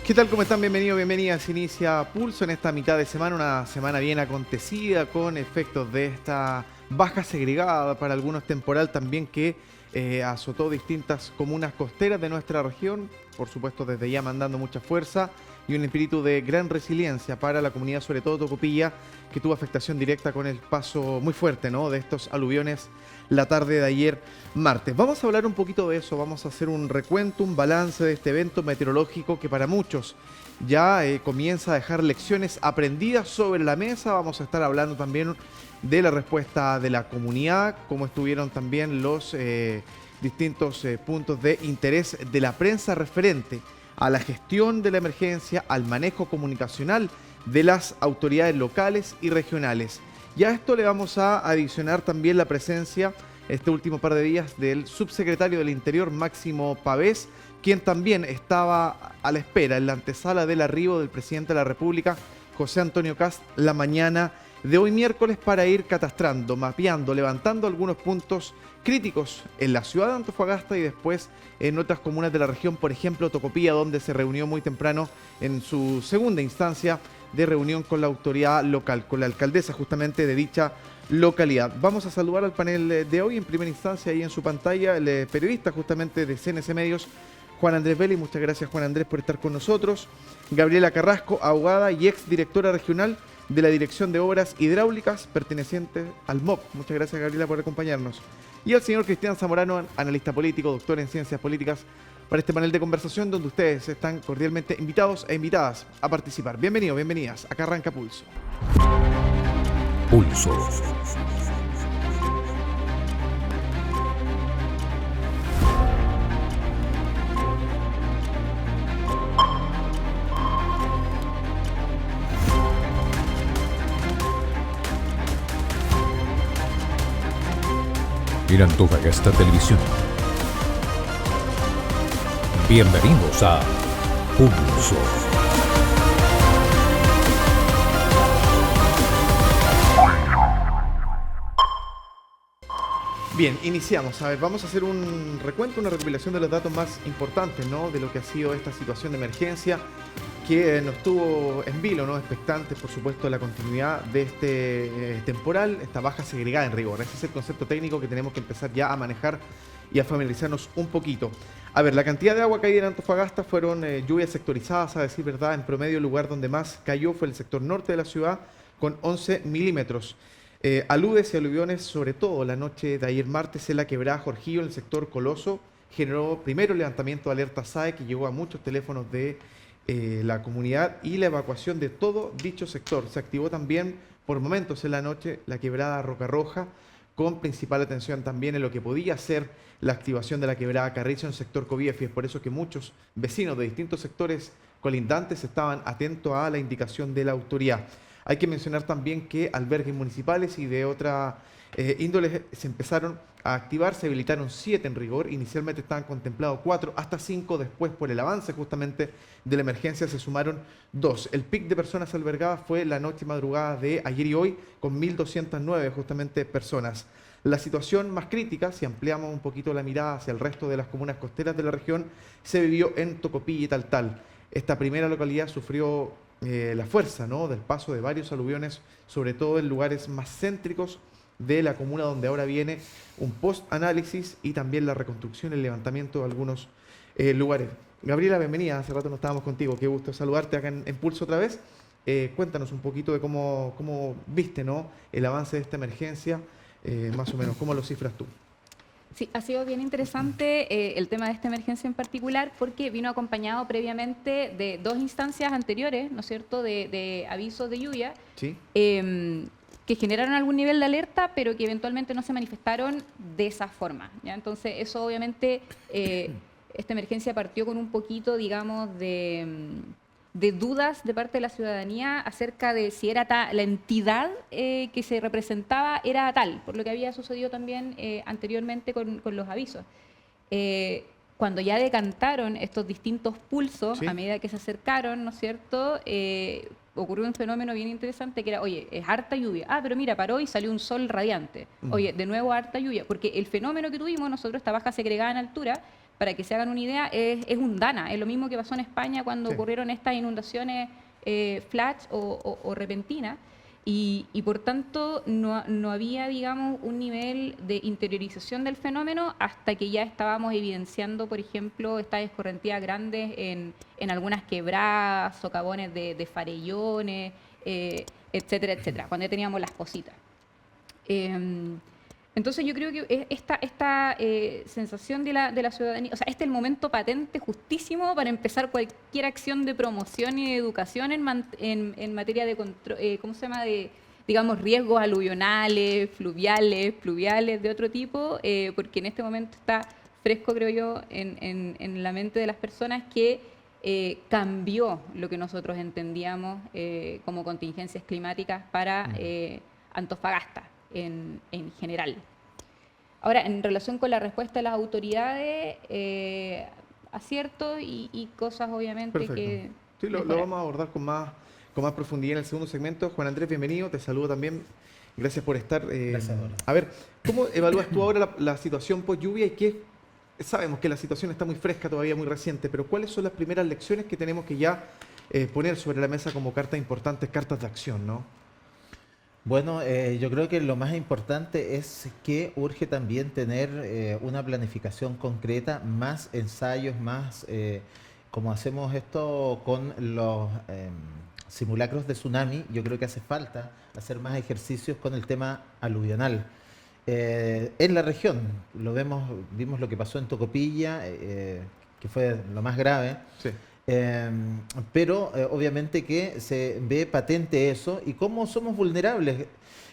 ¿Qué tal? ¿Cómo están? Bienvenidos, bienvenidas. Inicia Pulso en esta mitad de semana, una semana bien acontecida con efectos de esta baja segregada, para algunos temporal también que azotó distintas comunas costeras de nuestra región, por supuesto desde ya mandando mucha fuerza y un espíritu de gran resiliencia para la comunidad, sobre todo Tocopilla, que tuvo afectación directa con el paso muy fuerte, ¿no?, de estos aluviones la tarde de ayer martes. Vamos a hablar un poquito de eso, vamos a hacer un recuento, un balance de este evento meteorológico que para muchos ya comienza a dejar lecciones aprendidas sobre la mesa. Vamos a estar hablando también de la respuesta de la comunidad, cómo estuvieron también los distintos puntos de interés de la prensa referente a la gestión de la emergencia, al manejo comunicacional de las autoridades locales y regionales. Y a esto le vamos a adicionar también la presencia, este último par de días, del subsecretario del Interior, Máximo Pavés, quien también estaba a la espera en la antesala del arribo del presidente de la República, José Antonio Kast, la mañana de hoy miércoles, para ir catastrando, mapeando, levantando algunos puntos críticos en la ciudad de Antofagasta y después en otras comunas de la región, por ejemplo Tocopilla, donde se reunió muy temprano en su segunda instancia de reunión con la autoridad local, con la alcaldesa justamente de dicha localidad. Vamos a saludar al panel de hoy. En primera instancia, ahí en su pantalla, el periodista justamente de CNC Medios, Juan Andrés Vélez. Muchas gracias, Juan Andrés, por estar con nosotros. Gabriela Carrasco, abogada y ex directora regional de la Dirección de Obras Hidráulicas, perteneciente al MOP. Muchas gracias, Gabriela, por acompañarnos. Y al señor Cristian Zamorano, analista político, doctor en ciencias políticas, para este panel de conversación donde ustedes están cordialmente invitados e invitadas a participar. Bienvenidos, bienvenidas. Acá arranca Pulso. Pulso. En Antofagasta Televisión. Bienvenidos a Pulso. Bien, iniciamos. A ver, vamos a hacer un recuento, una recopilación de los datos más importantes, ¿no?, de lo que ha sido esta situación de emergencia que nos tuvo en vilo, ¿no?, expectantes, por supuesto, la continuidad de este temporal, esta baja segregada en rigor. Ese es el concepto técnico que tenemos que empezar ya a manejar y a familiarizarnos un poquito. A ver, la cantidad de agua caída en Antofagasta fueron lluvias sectorizadas, a decir verdad. En promedio, el lugar donde más cayó fue el sector norte de la ciudad, con 11 milímetros. Aludes y aluviones, sobre todo la noche de ayer martes, en la quebrada Jorgillo, en el sector Coloso, generó primero el levantamiento de alerta SAE, que llegó a muchos teléfonos de la comunidad, y la evacuación de todo dicho sector. Se activó también por momentos en la noche la quebrada Roca Roja, con principal atención también en lo que podía ser la activación de la quebrada Carrizo en el sector Coviefi. Es por eso que muchos vecinos de distintos sectores colindantes estaban atentos a la indicación de la autoridad. Hay que mencionar también que albergues municipales y de otra índole se empezaron a activar, se habilitaron 7 en rigor. Inicialmente estaban contemplados 4, hasta 5, después por el avance justamente de la emergencia se sumaron 2. El pic de personas albergadas fue la noche y madrugada de ayer y hoy, con 1.209 justamente personas. La situación más crítica, si ampliamos un poquito la mirada hacia el resto de las comunas costeras de la región, se vivió en Tocopilla y Taltal. Esta primera localidad sufrió la fuerza, ¿no?, del paso de varios aluviones, sobre todo en lugares más céntricos de la comuna, donde ahora viene un post-análisis y también la reconstrucción y el levantamiento de algunos lugares. Gabriela, bienvenida. Hace rato no estábamos contigo. Qué gusto saludarte acá en Pulso otra vez. Cuéntanos un poquito de cómo viste, ¿no?, el avance de esta emergencia, más o menos. ¿Cómo lo cifras tú? Sí, ha sido bien interesante el tema de esta emergencia en particular, porque vino acompañado previamente de 2 instancias anteriores, ¿no es cierto?, de avisos de lluvia, ¿Sí? Que generaron algún nivel de alerta, pero que eventualmente no se manifestaron de esa forma, ¿ya? Entonces, eso obviamente, esta emergencia partió con un poquito, digamos, de dudas de parte de la ciudadanía acerca de si era la entidad que se representaba era tal, por lo que había sucedido también anteriormente con los avisos. Cuando ya decantaron estos distintos pulsos, ¿sí?, a medida que se acercaron, ¿no es cierto?, ocurrió un fenómeno bien interesante que era, oye, es harta lluvia. Ah, pero mira, paró y salió un sol radiante. Oye, de nuevo harta lluvia, porque el fenómeno que tuvimos nosotros, esta baja segregada en altura, para que se hagan una idea, es un DANA. Es lo mismo que pasó en España cuando Sí. ocurrieron estas inundaciones flash o repentinas. Y por tanto no había, digamos, un nivel de interiorización del fenómeno hasta que ya estábamos evidenciando, por ejemplo, estas escorrentías grandes en algunas quebradas, socavones de farellones, etcétera, etcétera, cuando ya teníamos las cositas. Entonces yo creo que esta sensación de la ciudadanía, o sea, este es el momento patente justísimo para empezar cualquier acción de promoción y de educación en materia de control, ¿cómo se llama? De, digamos, riesgos aluvionales, pluviales de otro tipo, porque en este momento está fresco, creo yo, en la mente de las personas que cambió lo que nosotros entendíamos como contingencias climáticas para Antofagasta en general. Ahora, en relación con la respuesta de las autoridades, aciertos y cosas obviamente Perfecto. que... Sí, lo mejorar. vamos a abordar con más profundidad en el segundo segmento. Juan Andrés, bienvenido, te saludo también. Gracias por estar. Gracias, Eduardo. A ver, ¿cómo evalúas tú ahora la situación post lluvia y qué? Sabemos que la situación está muy fresca, todavía muy reciente, pero ¿cuáles son las primeras lecciones que tenemos que ya poner sobre la mesa como cartas importantes, cartas de acción, ¿no? Bueno, yo creo que lo más importante es que urge también tener una planificación concreta, más ensayos, más como hacemos esto con los simulacros de tsunami. Yo creo que hace falta hacer más ejercicios con el tema aluvional. En la región, vimos lo que pasó en Tocopilla, que fue lo más grave. Sí. Pero obviamente que se ve patente eso y cómo somos vulnerables.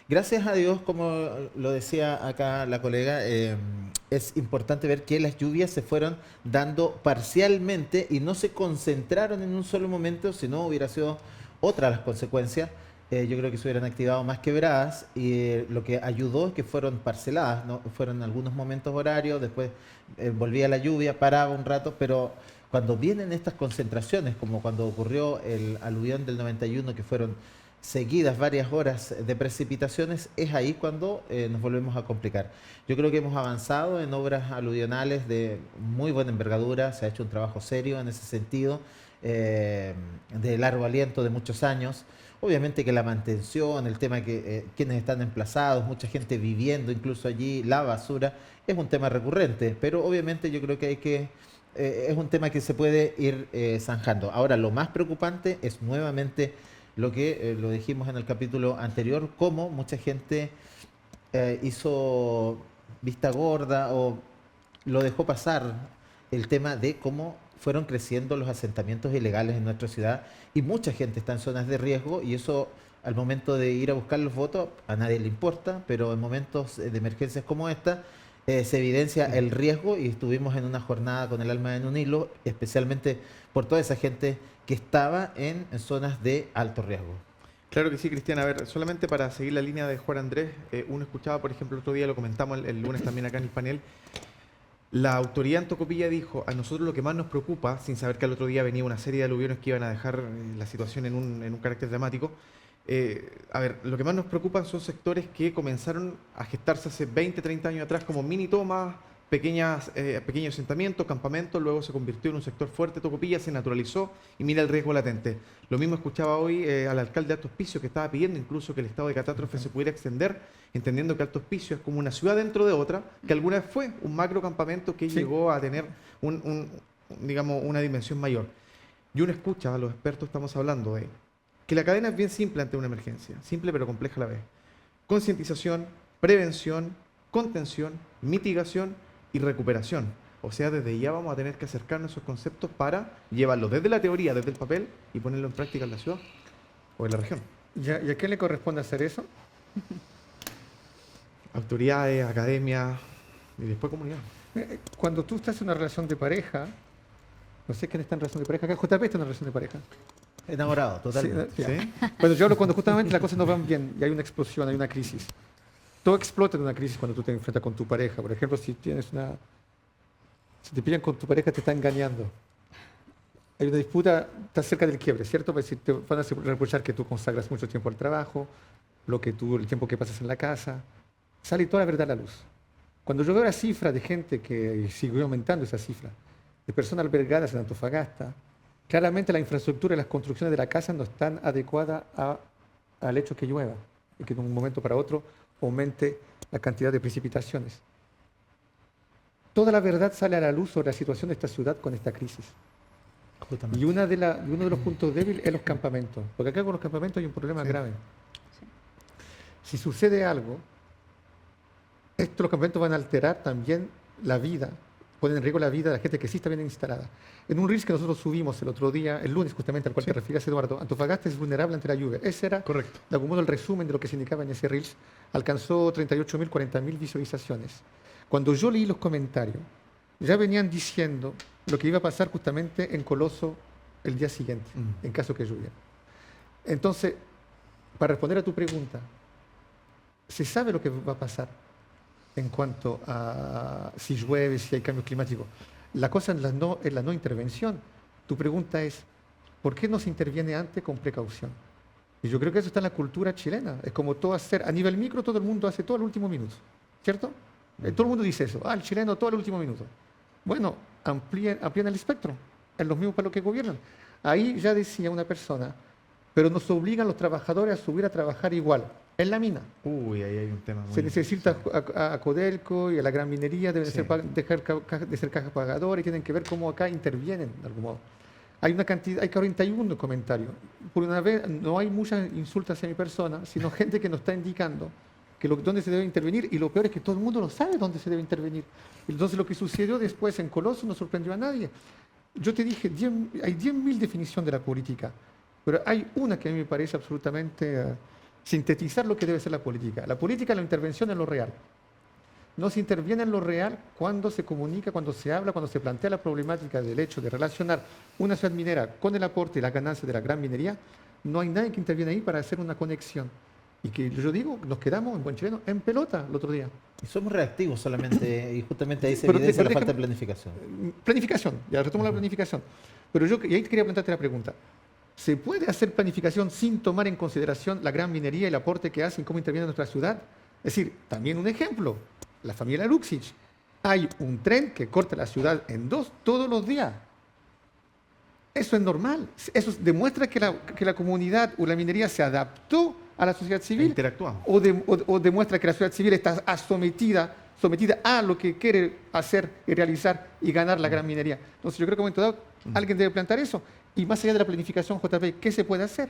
Gracias a Dios, como lo decía acá la colega, es importante ver que las lluvias se fueron dando parcialmente y no se concentraron en un solo momento, si no hubiera sido otra las consecuencias. Yo creo que se hubieran activado más quebradas y lo que ayudó es que fueron parceladas, ¿no? Fueron algunos momentos horarios, después volvía la lluvia, paraba un rato, pero cuando vienen estas concentraciones, como cuando ocurrió el aluvión del 91, que fueron seguidas varias horas de precipitaciones, es ahí cuando nos volvemos a complicar. Yo creo que hemos avanzado en obras aluvionales de muy buena envergadura, se ha hecho un trabajo serio en ese sentido, de largo aliento, de muchos años. Obviamente que la mantención, el tema que quienes están emplazados, mucha gente viviendo incluso allí, la basura, es un tema recurrente, pero obviamente yo creo que hay que... es un tema que se puede ir zanjando. Ahora, lo más preocupante es nuevamente lo que lo dijimos en el capítulo anterior, cómo mucha gente hizo vista gorda o lo dejó pasar el tema de cómo fueron creciendo los asentamientos ilegales en nuestra ciudad y mucha gente está en zonas de riesgo y eso al momento de ir a buscar los votos a nadie le importa, pero en momentos de emergencias como esta se evidencia el riesgo y estuvimos en una jornada con el alma en un hilo, especialmente por toda esa gente que estaba en zonas de alto riesgo. Claro que sí, Cristian. A ver, solamente para seguir la línea de Juan Andrés, uno escuchaba, por ejemplo, el otro día, lo comentamos el lunes también acá en el panel, la autoridad en Tocopilla dijo, a nosotros lo que más nos preocupa, sin saber que al otro día venía una serie de aluviones que iban a dejar la situación en un carácter dramático, a ver, lo que más nos preocupa son sectores que comenzaron a gestarse hace 20, 30 años atrás como mini tomas, pequeños asentamientos, campamentos, luego se convirtió en un sector fuerte, Tocopilla se naturalizó y mira el riesgo latente. Lo mismo escuchaba hoy al alcalde de Alto Hospicio que estaba pidiendo incluso que el estado de catástrofe se pudiera extender, entendiendo que Alto Hospicio es como una ciudad dentro de otra, que alguna vez fue un macro campamento que llegó a tener digamos, una dimensión mayor. Y uno escucha a los expertos, estamos hablando de que la cadena es bien simple ante una emergencia, simple pero compleja a la vez. Concientización, prevención, contención, mitigación y recuperación. O sea, desde ya vamos a tener que acercarnos a esos conceptos para llevarlos desde la teoría, desde el papel y ponerlo en práctica en la ciudad o en la región. ¿Y a quién le corresponde hacer eso? Autoridades, academia y después comunidad. Cuando tú estás en una relación de pareja, no sé quién está en relación de pareja, acá JP está en una relación de pareja. Enamorado, totalmente. Sí, ¿Sí? Bueno, yo hablo cuando justamente las cosas no van bien y hay una explosión, hay una crisis. Todo explota en una crisis cuando tú te enfrentas con tu pareja. Por ejemplo, si te pillan con tu pareja, te está engañando. Hay una disputa, estás cerca del quiebre, ¿cierto? Pues si te van a reprochar que tú consagras mucho tiempo al trabajo, el tiempo que pasas en la casa, sale toda la verdad a la luz. Cuando yo veo la cifra de gente que siguió aumentando esa cifra, de personas albergadas en Antofagasta, claramente la infraestructura y las construcciones de la casa no están adecuadas al hecho que llueva y que de un momento para otro aumente la cantidad de precipitaciones. Toda la verdad sale a la luz sobre la situación de esta ciudad con esta crisis. Justamente. Y uno de los puntos débiles es los campamentos, porque acá con los campamentos hay un problema grave. Si sucede algo, los campamentos van a alterar también la vida, ponen en riesgo la vida de la gente que sí está bien instalada. En un Reels que nosotros subimos el otro día, el lunes justamente, al cual te refieres, Eduardo, Antofagasta es vulnerable ante la lluvia. Ese era, Correcto. de algún modo, el resumen de lo que se indicaba en ese Reels. Alcanzó 38.000, 40.000 visualizaciones. Cuando yo leí los comentarios, ya venían diciendo lo que iba a pasar justamente en Coloso el día siguiente, en caso que lloviera. Entonces, para responder a tu pregunta, se sabe lo que va a pasar en cuanto a si llueve, si hay cambio climático. La cosa es la no intervención. Tu pregunta es, ¿por qué no se interviene antes con precaución? Y yo creo que eso está en la cultura chilena. Es como todo hacer, a nivel micro todo el mundo hace todo al último minuto, ¿cierto? Todo el mundo dice eso, el chileno todo al último minuto. Bueno, amplíen el espectro, en los mismos palos que gobiernan. Ahí ya decía una persona, pero nos obligan los trabajadores a subir a trabajar igual, en la mina. Uy, ahí hay un tema muy... Se necesita a Codelco y a la gran minería, deben Sí. dejar de ser cajas pagadoras, y tienen que ver cómo acá intervienen de algún modo. Hay 41 comentarios. Por una vez, no hay muchas insultas hacia mi persona, sino gente que nos está indicando dónde se debe intervenir, y lo peor es que todo el mundo lo sabe dónde se debe intervenir. Entonces lo que sucedió después en Coloso no sorprendió a nadie. Yo te dije, hay 10.000 definiciones de la política, pero hay una que a mí me parece absolutamente sintetizar lo que debe ser la política. La política es la intervención en lo real. No se interviene en lo real cuando se comunica, cuando se habla, cuando se plantea la problemática del hecho de relacionar una ciudad minera con el aporte y la ganancia de la gran minería. No hay nadie que interviene ahí para hacer una conexión. Y que yo digo, nos quedamos en buen chileno en pelota el otro día. Y somos reactivos solamente, y justamente ahí se Pero evidencia la déjame- falta de planificación. Planificación, ya retomo la planificación. Pero y ahí quería plantearte la pregunta. ¿Se puede hacer planificación sin tomar en consideración la gran minería y el aporte que hacen, cómo interviene en nuestra ciudad? Es decir, también un ejemplo, la familia Luxich. Hay un tren que corta la ciudad en dos todos los días. Eso es normal. Eso demuestra que la comunidad o la minería se adaptó a la sociedad civil. Interactuamos. O demuestra que la sociedad civil está sometida a lo que quiere hacer y realizar y ganar la gran minería. Entonces yo creo que en un momento dado alguien debe plantear eso. Y más allá de la planificación, JP, ¿qué se puede hacer?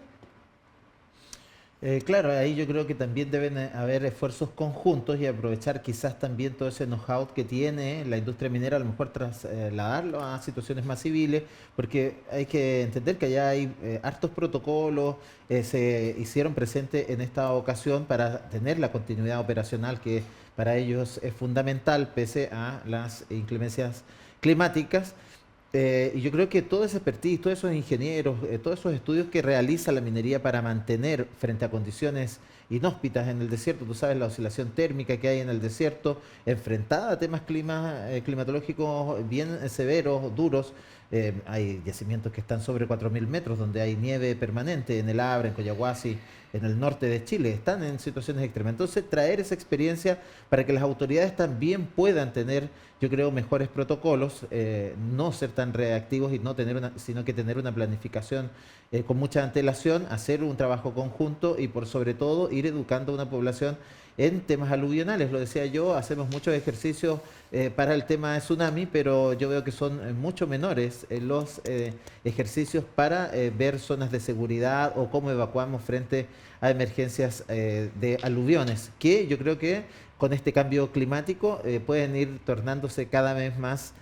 Claro, ahí yo creo que también deben haber esfuerzos conjuntos y aprovechar quizás también todo ese know-how que tiene la industria minera, a lo mejor trasladarlo a situaciones más civiles, porque hay que entender que allá hay hartos protocolos, se hicieron presentes en esta ocasión para tener la continuidad operacional que para ellos es fundamental pese a las inclemencias climáticas. Y yo creo que todo ese expertise, todos esos ingenieros, todos esos estudios que realiza la minería para mantener frente a condiciones inhóspitas en el desierto, tú sabes la oscilación térmica que hay en el desierto, enfrentada a temas climatológicos bien severos, duros. Hay yacimientos que están sobre 4.000 metros, donde hay nieve permanente en el Abra, en Coyahuasi, en el norte de Chile, están en situaciones extremas. Entonces, traer esa experiencia para que las autoridades también puedan tener, yo creo, mejores protocolos, no ser tan reactivos y no tener sino que tener una planificación con mucha antelación, hacer un trabajo conjunto y por sobre todo ir educando a una población en temas aluvionales. Lo decía yo, hacemos muchos ejercicios para el tema de tsunami, pero yo veo que son mucho menores los ejercicios para ver zonas de seguridad o cómo evacuamos frente a emergencias de aluviones, que yo creo que con este cambio climático pueden ir tornándose cada vez más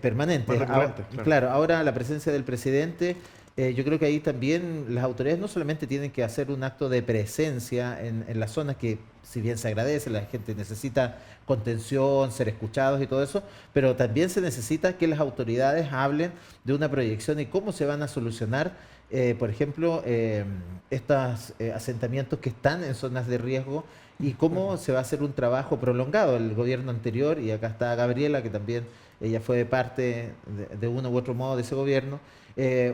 permanentes. Más recurrentes, Claro, ahora la presencia del presidente, yo creo que ahí también las autoridades no solamente tienen que hacer un acto de presencia en las zonas que, si bien se agradece, la gente necesita contención, ser escuchados y todo eso, pero también se necesita que las autoridades hablen de una proyección y cómo se van a solucionar, por ejemplo, estos asentamientos que están en zonas de riesgo y cómo se va a hacer un trabajo prolongado. El gobierno anterior, y acá está Gabriela, que también ella fue parte de uno u otro modo de ese gobierno,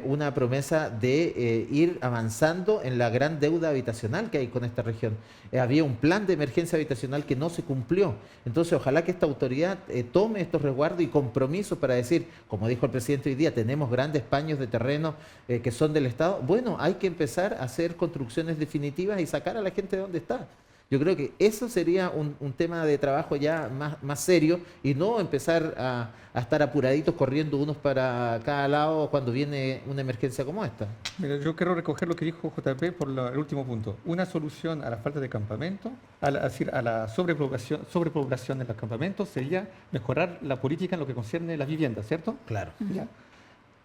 una promesa de ir avanzando en la gran deuda habitacional que hay con esta región. Había un plan de emergencia habitacional que no se cumplió. Entonces, ojalá que esta autoridad tome estos resguardos y compromisos para decir, como dijo el presidente hoy día, tenemos grandes paños de terreno que son del Estado. Bueno, hay que empezar a hacer construcciones definitivas y sacar a la gente de donde está. Yo creo que eso sería un tema de trabajo ya más serio y no empezar a estar apuraditos corriendo unos para cada lado cuando viene una emergencia como esta. Mira, yo quiero recoger lo que dijo JP por el último punto. Una solución a la falta de campamento, a la sobrepoblación en los campamentos, sería mejorar la política en lo que concierne la vivienda, ¿cierto? Claro. ¿Ya?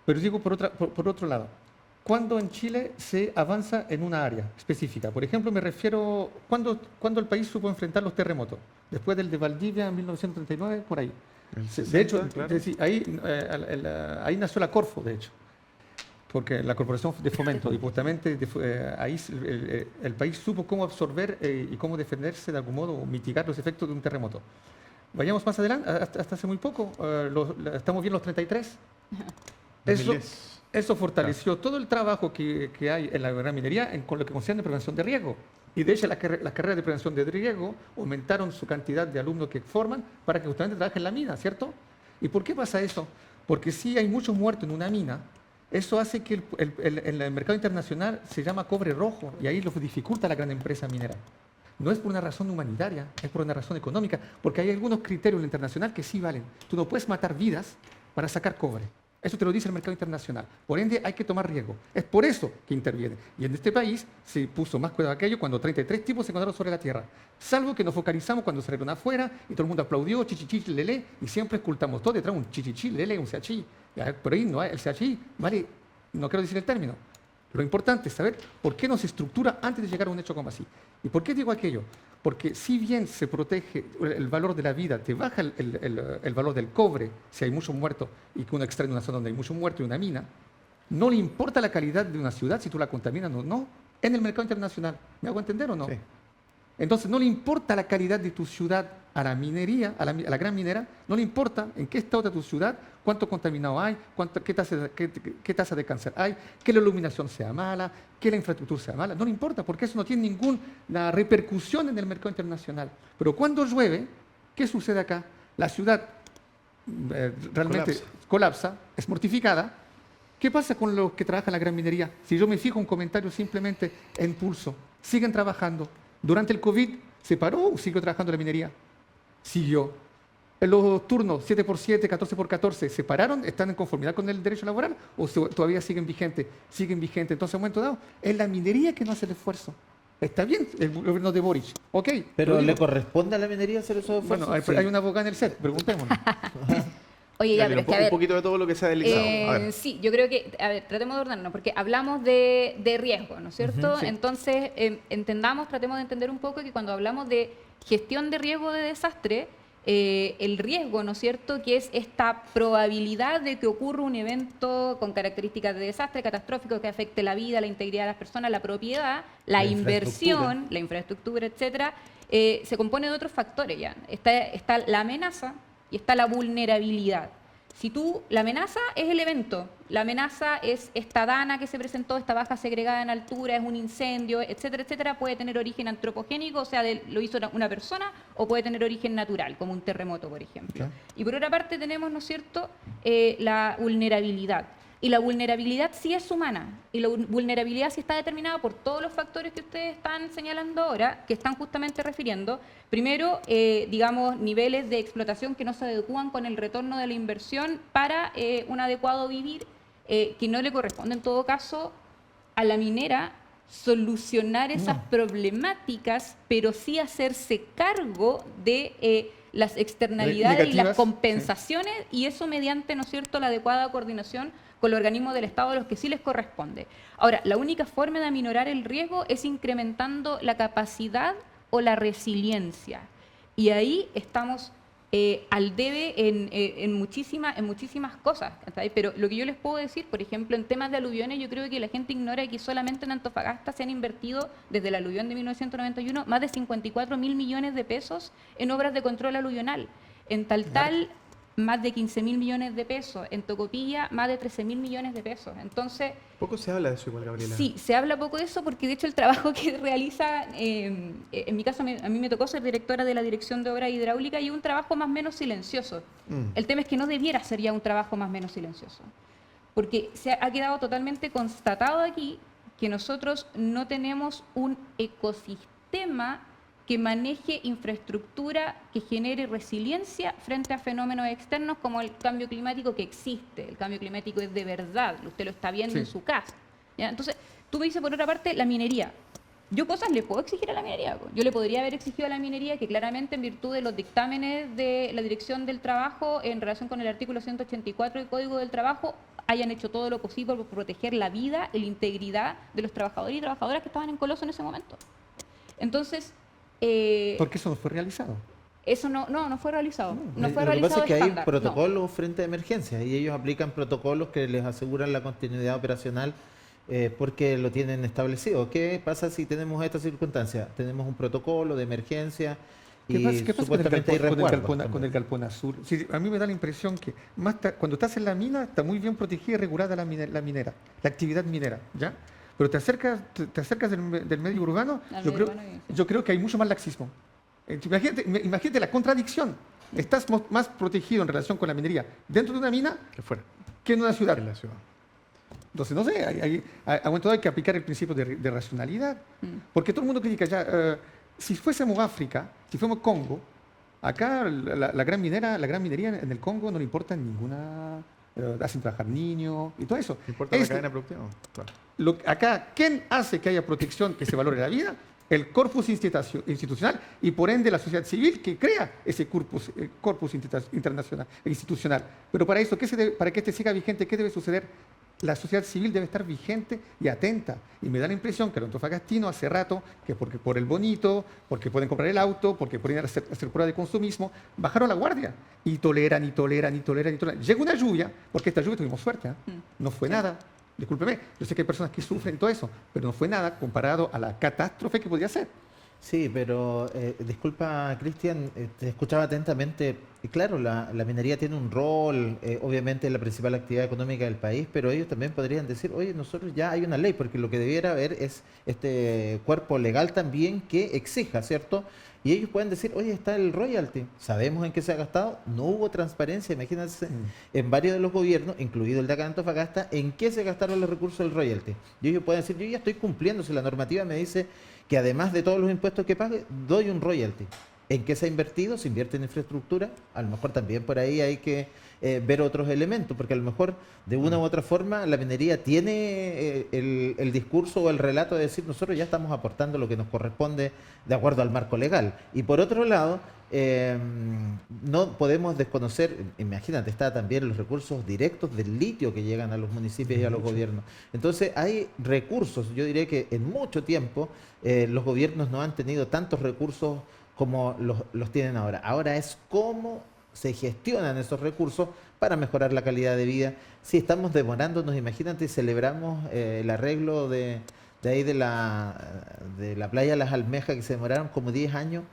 Pero digo por otro lado, ¿cuándo en Chile se avanza en una área específica? Por ejemplo, me refiero, ¿cuándo el país supo enfrentar los terremotos? Después del de Valdivia en 1939, por ahí. De hecho, claro. ahí nació la Corfo, de hecho, porque la Corporación de Fomento, y justamente ahí el país supo cómo absorber y cómo defenderse de algún modo, o mitigar los efectos de un terremoto. Vayamos más adelante, hasta hace muy poco, estamos viendo los 33. Eso fortaleció todo el trabajo que hay en la gran minería con lo que concierne prevención de riesgo. Y de hecho las carreras de prevención de riesgo aumentaron su cantidad de alumnos que forman para que justamente trabajen en la mina, ¿cierto? ¿Y por qué pasa eso? Porque si hay muchos muertos en una mina, eso hace que en el mercado internacional se llama cobre rojo y ahí lo dificulta la gran empresa minera. No es por una razón humanitaria, es por una razón económica, porque hay algunos criterios en lo internacional que sí valen. Tú no puedes matar vidas para sacar cobre. Eso te lo dice el mercado internacional. Por ende, hay que tomar riesgo. Es por eso que interviene. Y en este país se puso más cuidado aquello cuando 33 tipos se encontraron sobre la tierra. Salvo que nos focalizamos cuando salieron afuera y todo el mundo aplaudió, chichichi, lele, y siempre ocultamos todo detrás un chichichi, lele, un CHI. Por ahí no hay, el CHI, vale, no quiero decir el término. Lo importante es saber por qué no se estructura antes de llegar a un hecho como así. ¿Y por qué digo aquello? Porque si bien se protege el valor de la vida, te baja el valor del cobre, si hay muchos muertos y que uno extrae en una zona donde hay muchos muertos y una mina, no le importa la calidad de una ciudad si tú la contaminas o no en el mercado internacional. ¿Me hago entender o no? Sí. Entonces no le importa la calidad de tu ciudad a la minería, a la gran minera, no le importa en qué estado de tu ciudad, cuánto contaminado hay, qué tasa de cáncer hay, que la iluminación sea mala, que la infraestructura sea mala, no le importa porque eso no tiene ninguna repercusión en el mercado internacional. Pero cuando llueve, ¿qué sucede acá? La ciudad realmente colapsa, es mortificada. ¿Qué pasa con los que trabajan en la gran minería? Si yo me fijo un comentario simplemente en Pulso, siguen trabajando. Durante el COVID, ¿se paró o siguió trabajando la minería? Siguió. En los turnos 7x7, 14x14, ¿se pararon? ¿Están en conformidad con el derecho laboral o todavía siguen vigentes? Siguen vigentes. Entonces, en un momento dado, es la minería que no hace el esfuerzo. Está bien el gobierno de Boric, ok. Pero ¿le corresponde a la minería hacer esos esfuerzos? Bueno, hay una abogada en el set, preguntémonos. Oye, ya, pero es que, a un ver, poquito de todo lo que se ha deslizado. A ver. sí, yo creo que, a ver, tratemos de ordenarnos, porque hablamos de riesgo, ¿no es cierto? Sí. Entonces, tratemos de entender un poco que cuando hablamos de gestión de riesgo de desastre, el riesgo, ¿no es cierto?, que es esta probabilidad de que ocurra un evento con características de desastre catastrófico que afecte la vida, la integridad de las personas, la propiedad, la inversión, la infraestructura, etcétera, se compone de otros factores ya. Está la amenaza y está la vulnerabilidad. La amenaza es el evento, la amenaza es esta dana que se presentó, esta baja segregada en altura, es un incendio, etcétera, etcétera, puede tener origen antropogénico, o sea, lo hizo una persona, o puede tener origen natural, como un terremoto, por ejemplo. Okay. Y por otra parte tenemos, ¿no es cierto?, la vulnerabilidad. Y la vulnerabilidad sí es humana, y la vulnerabilidad sí está determinada por todos los factores que ustedes están señalando ahora, que están justamente refiriendo. Primero, digamos, niveles de explotación que no se adecúan con el retorno de la inversión para un adecuado vivir, que no le corresponde en todo caso a la minera solucionar esas problemáticas, pero sí hacerse cargo de las externalidades y las compensaciones, sí. Y eso mediante, ¿no es cierto?, la adecuada coordinación con los organismos del Estado a los que sí les corresponde. Ahora, la única forma de aminorar el riesgo es incrementando la capacidad o la resiliencia. Y ahí estamos al debe en muchísimas cosas. ¿Sabes? Pero lo que yo les puedo decir, por ejemplo, en temas de aluviones, yo creo que la gente ignora que solamente en Antofagasta se han invertido desde el aluvión de 1991 más de 54.000 millones de pesos en obras de control aluvional. En Taltal, más de 15.000 millones de pesos, en Tocopilla más de 13.000 millones de pesos. Entonces, Poco se habla de eso igual, Gabriela. sí, se habla poco de eso porque de hecho el trabajo que realiza, en mi caso a mí me tocó ser directora de la Dirección de Obra Hidráulica y un trabajo más o menos silencioso. El tema es que no debiera ser ya un trabajo más o menos silencioso, porque se ha quedado totalmente constatado aquí que nosotros no tenemos un ecosistema que maneje infraestructura que genere resiliencia frente a fenómenos externos como el cambio climático que existe. El cambio climático es de verdad, usted lo está viendo Sí. en su casa. ¿Ya? Entonces, tú me dices por otra parte la minería. Yo cosas le puedo exigir a la minería. Yo le podría haber exigido a la minería que claramente en virtud de los dictámenes de la Dirección del Trabajo en relación con el artículo 184 del Código del Trabajo hayan hecho todo lo posible por proteger la vida y la integridad de los trabajadores y trabajadoras que estaban en Coloso en ese momento. Entonces, Porque eso no fue realizado. eso no fue realizado. No Lo fue que realizado pasa es que hay estándar, no. protocolos frente a emergencias y ellos aplican protocolos que les aseguran la continuidad operacional porque lo tienen establecido. ¿Qué pasa si tenemos esta circunstancia? Tenemos un protocolo de emergencia y ¿Qué pasa supuestamente hay con el resguardos. galpón azul? Sí, a mí me da la impresión que cuando estás en la mina está muy bien protegida y regulada la minera, la actividad minera, ¿ya? Pero te acercas del medio urbano, Al yo medio creo, urbano y- yo creo que hay mucho más laxismo. Imagínate la contradicción. Estás más protegido en relación con la minería dentro de una mina Que fuera, que en una ciudad. en la ciudad. Entonces, no sé, a buen todo hay que aplicar el principio de racionalidad. Porque todo el mundo critica ya, si fuésemos África, si fuésemos Congo, acá la gran minería en el Congo no le importa ninguna, hacen trabajar niños y todo eso. ¿No importa la Es- cadena productiva? Claro. acá, ¿quién hace que haya protección, que se valore la vida? El corpus institucional y por ende la sociedad civil que crea ese corpus internacional, institucional. Pero para eso, para que este siga vigente, ¿qué debe suceder? La sociedad civil debe estar vigente y atenta. Y me da la impresión que los antofagastinos hace rato, que porque por el bonito, porque pueden comprar el auto, porque pueden hacer prueba de consumismo, bajaron la guardia y toleran. Llega una lluvia, porque esta lluvia tuvimos suerte, ¿eh? No fue nada. Discúlpeme, yo sé que hay personas que sufren todo eso, pero no fue nada comparado a la catástrofe que podría ser. Sí, pero disculpa, Cristian, te escuchaba atentamente. Y claro, la minería tiene un rol, obviamente es la principal actividad económica del país, pero ellos también podrían decir, oye, nosotros ya hay una ley, porque lo que debiera haber es este cuerpo legal también que exija, ¿cierto? Y ellos pueden decir, oye, está el royalty, sabemos en qué se ha gastado, no hubo transparencia, imagínense, en varios de los gobiernos, incluido el de acá de Antofagasta, en qué se gastaron los recursos del royalty. Y ellos pueden decir, yo ya estoy cumpliendo, si la normativa me dice que además de todos los impuestos que pague, doy un royalty. ¿En qué se ha invertido? Se invierte en infraestructura, a lo mejor también por ahí hay que ver otros elementos, porque a lo mejor de una u otra forma la minería tiene el discurso o el relato de decir nosotros ya estamos aportando lo que nos corresponde de acuerdo al marco legal. Y por otro lado, no podemos desconocer, imagínate, está también los recursos directos del litio que llegan a los municipios y a los gobiernos. Entonces hay recursos, yo diría que en mucho tiempo los gobiernos no han tenido tantos recursos como los tienen ahora. Ahora es cómo se gestionan esos recursos para mejorar la calidad de vida. Si estamos demorándonos, imagínate, celebramos el arreglo de ahí de la playa Las Almejas, que se demoraron como 10 años,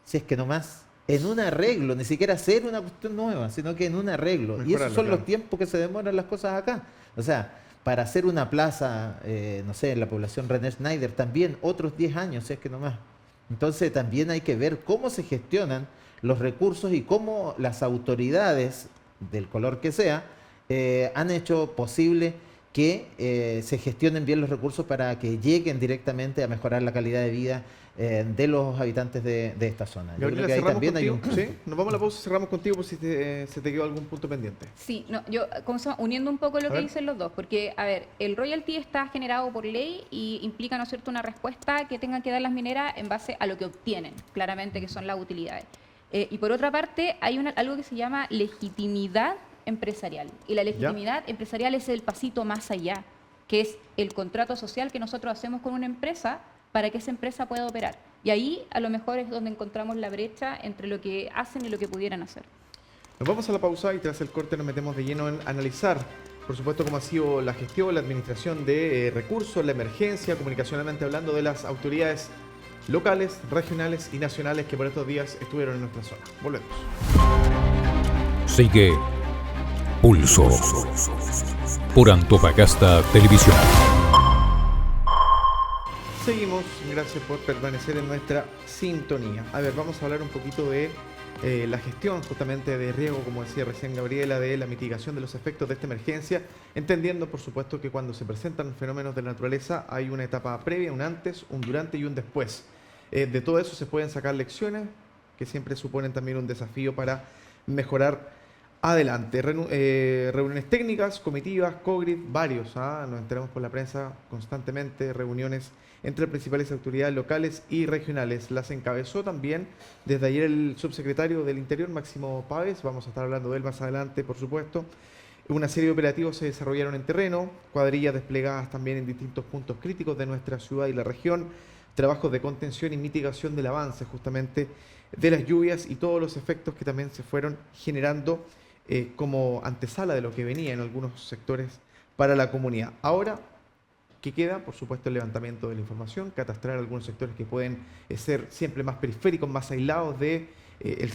si es que no más, en un arreglo, ni siquiera hacer una cuestión nueva, sino que en un arreglo. Y esos son los tiempos que se demoran las cosas acá. O sea, para hacer una plaza, no sé, en la población René Schneider, también otros 10 años, si es que no más. Entonces también hay que ver cómo se gestionan los recursos y cómo las autoridades, del color que sea, han hecho posible que se gestionen bien los recursos para que lleguen directamente a mejorar la calidad de vida de los habitantes de esta zona. Yo Gabriela, creo que ahí cerramos también hay contigo. ¿Sí? Nos vamos a la pausa y cerramos contigo por si se te quedó algún punto pendiente. Sí, no, yo uniendo un poco lo A que ver. dicen los dos, porque, a ver, el royalty está generado por ley y implica, ¿no es cierto?, una respuesta que tengan que dar las mineras en base a lo que obtienen, claramente, que son las utilidades. Y por otra parte, hay algo que se llama legitimidad empresarial. Y la legitimidad empresarial es el pasito más allá, que es el contrato social que nosotros hacemos con una empresa para que esa empresa pueda operar. Y ahí a lo mejor es donde encontramos la brecha entre lo que hacen y lo que pudieran hacer. Nos vamos a la pausa y tras el corte nos metemos de lleno en analizar, por supuesto, cómo ha sido la gestión, la administración de recursos, la emergencia, comunicacionalmente hablando, de las autoridades locales, regionales y nacionales que por estos días estuvieron en nuestra zona. Volvemos. Sigue Pulso por Antofagasta Televisión. Seguimos, gracias por permanecer en nuestra sintonía. A ver, vamos a hablar un poquito de la gestión justamente de riesgo, como decía recién Gabriela, de la mitigación de los efectos de esta emergencia, entendiendo por supuesto que cuando se presentan fenómenos de la naturaleza hay una etapa previa, un antes, un durante y un después. De todo eso se pueden sacar lecciones que siempre suponen también un desafío para mejorar adelante. Reuniones técnicas, comitivas, COGRID, varios, nos enteramos por la prensa constantemente, reuniones entre principales autoridades locales y regionales. Las encabezó también desde ayer el subsecretario del Interior, Máximo Páez, vamos a estar hablando de él más adelante, por supuesto. Una serie de operativos se desarrollaron en terreno, cuadrillas desplegadas también en distintos puntos críticos de nuestra ciudad y la región, trabajos de contención y mitigación del avance justamente de las lluvias y todos los efectos que también se fueron generando como antesala de lo que venía en algunos sectores para la comunidad. Ahora, ¿qué queda? Por supuesto, el levantamiento de la información, catastrar algunos sectores que pueden ser siempre más periféricos, más aislados del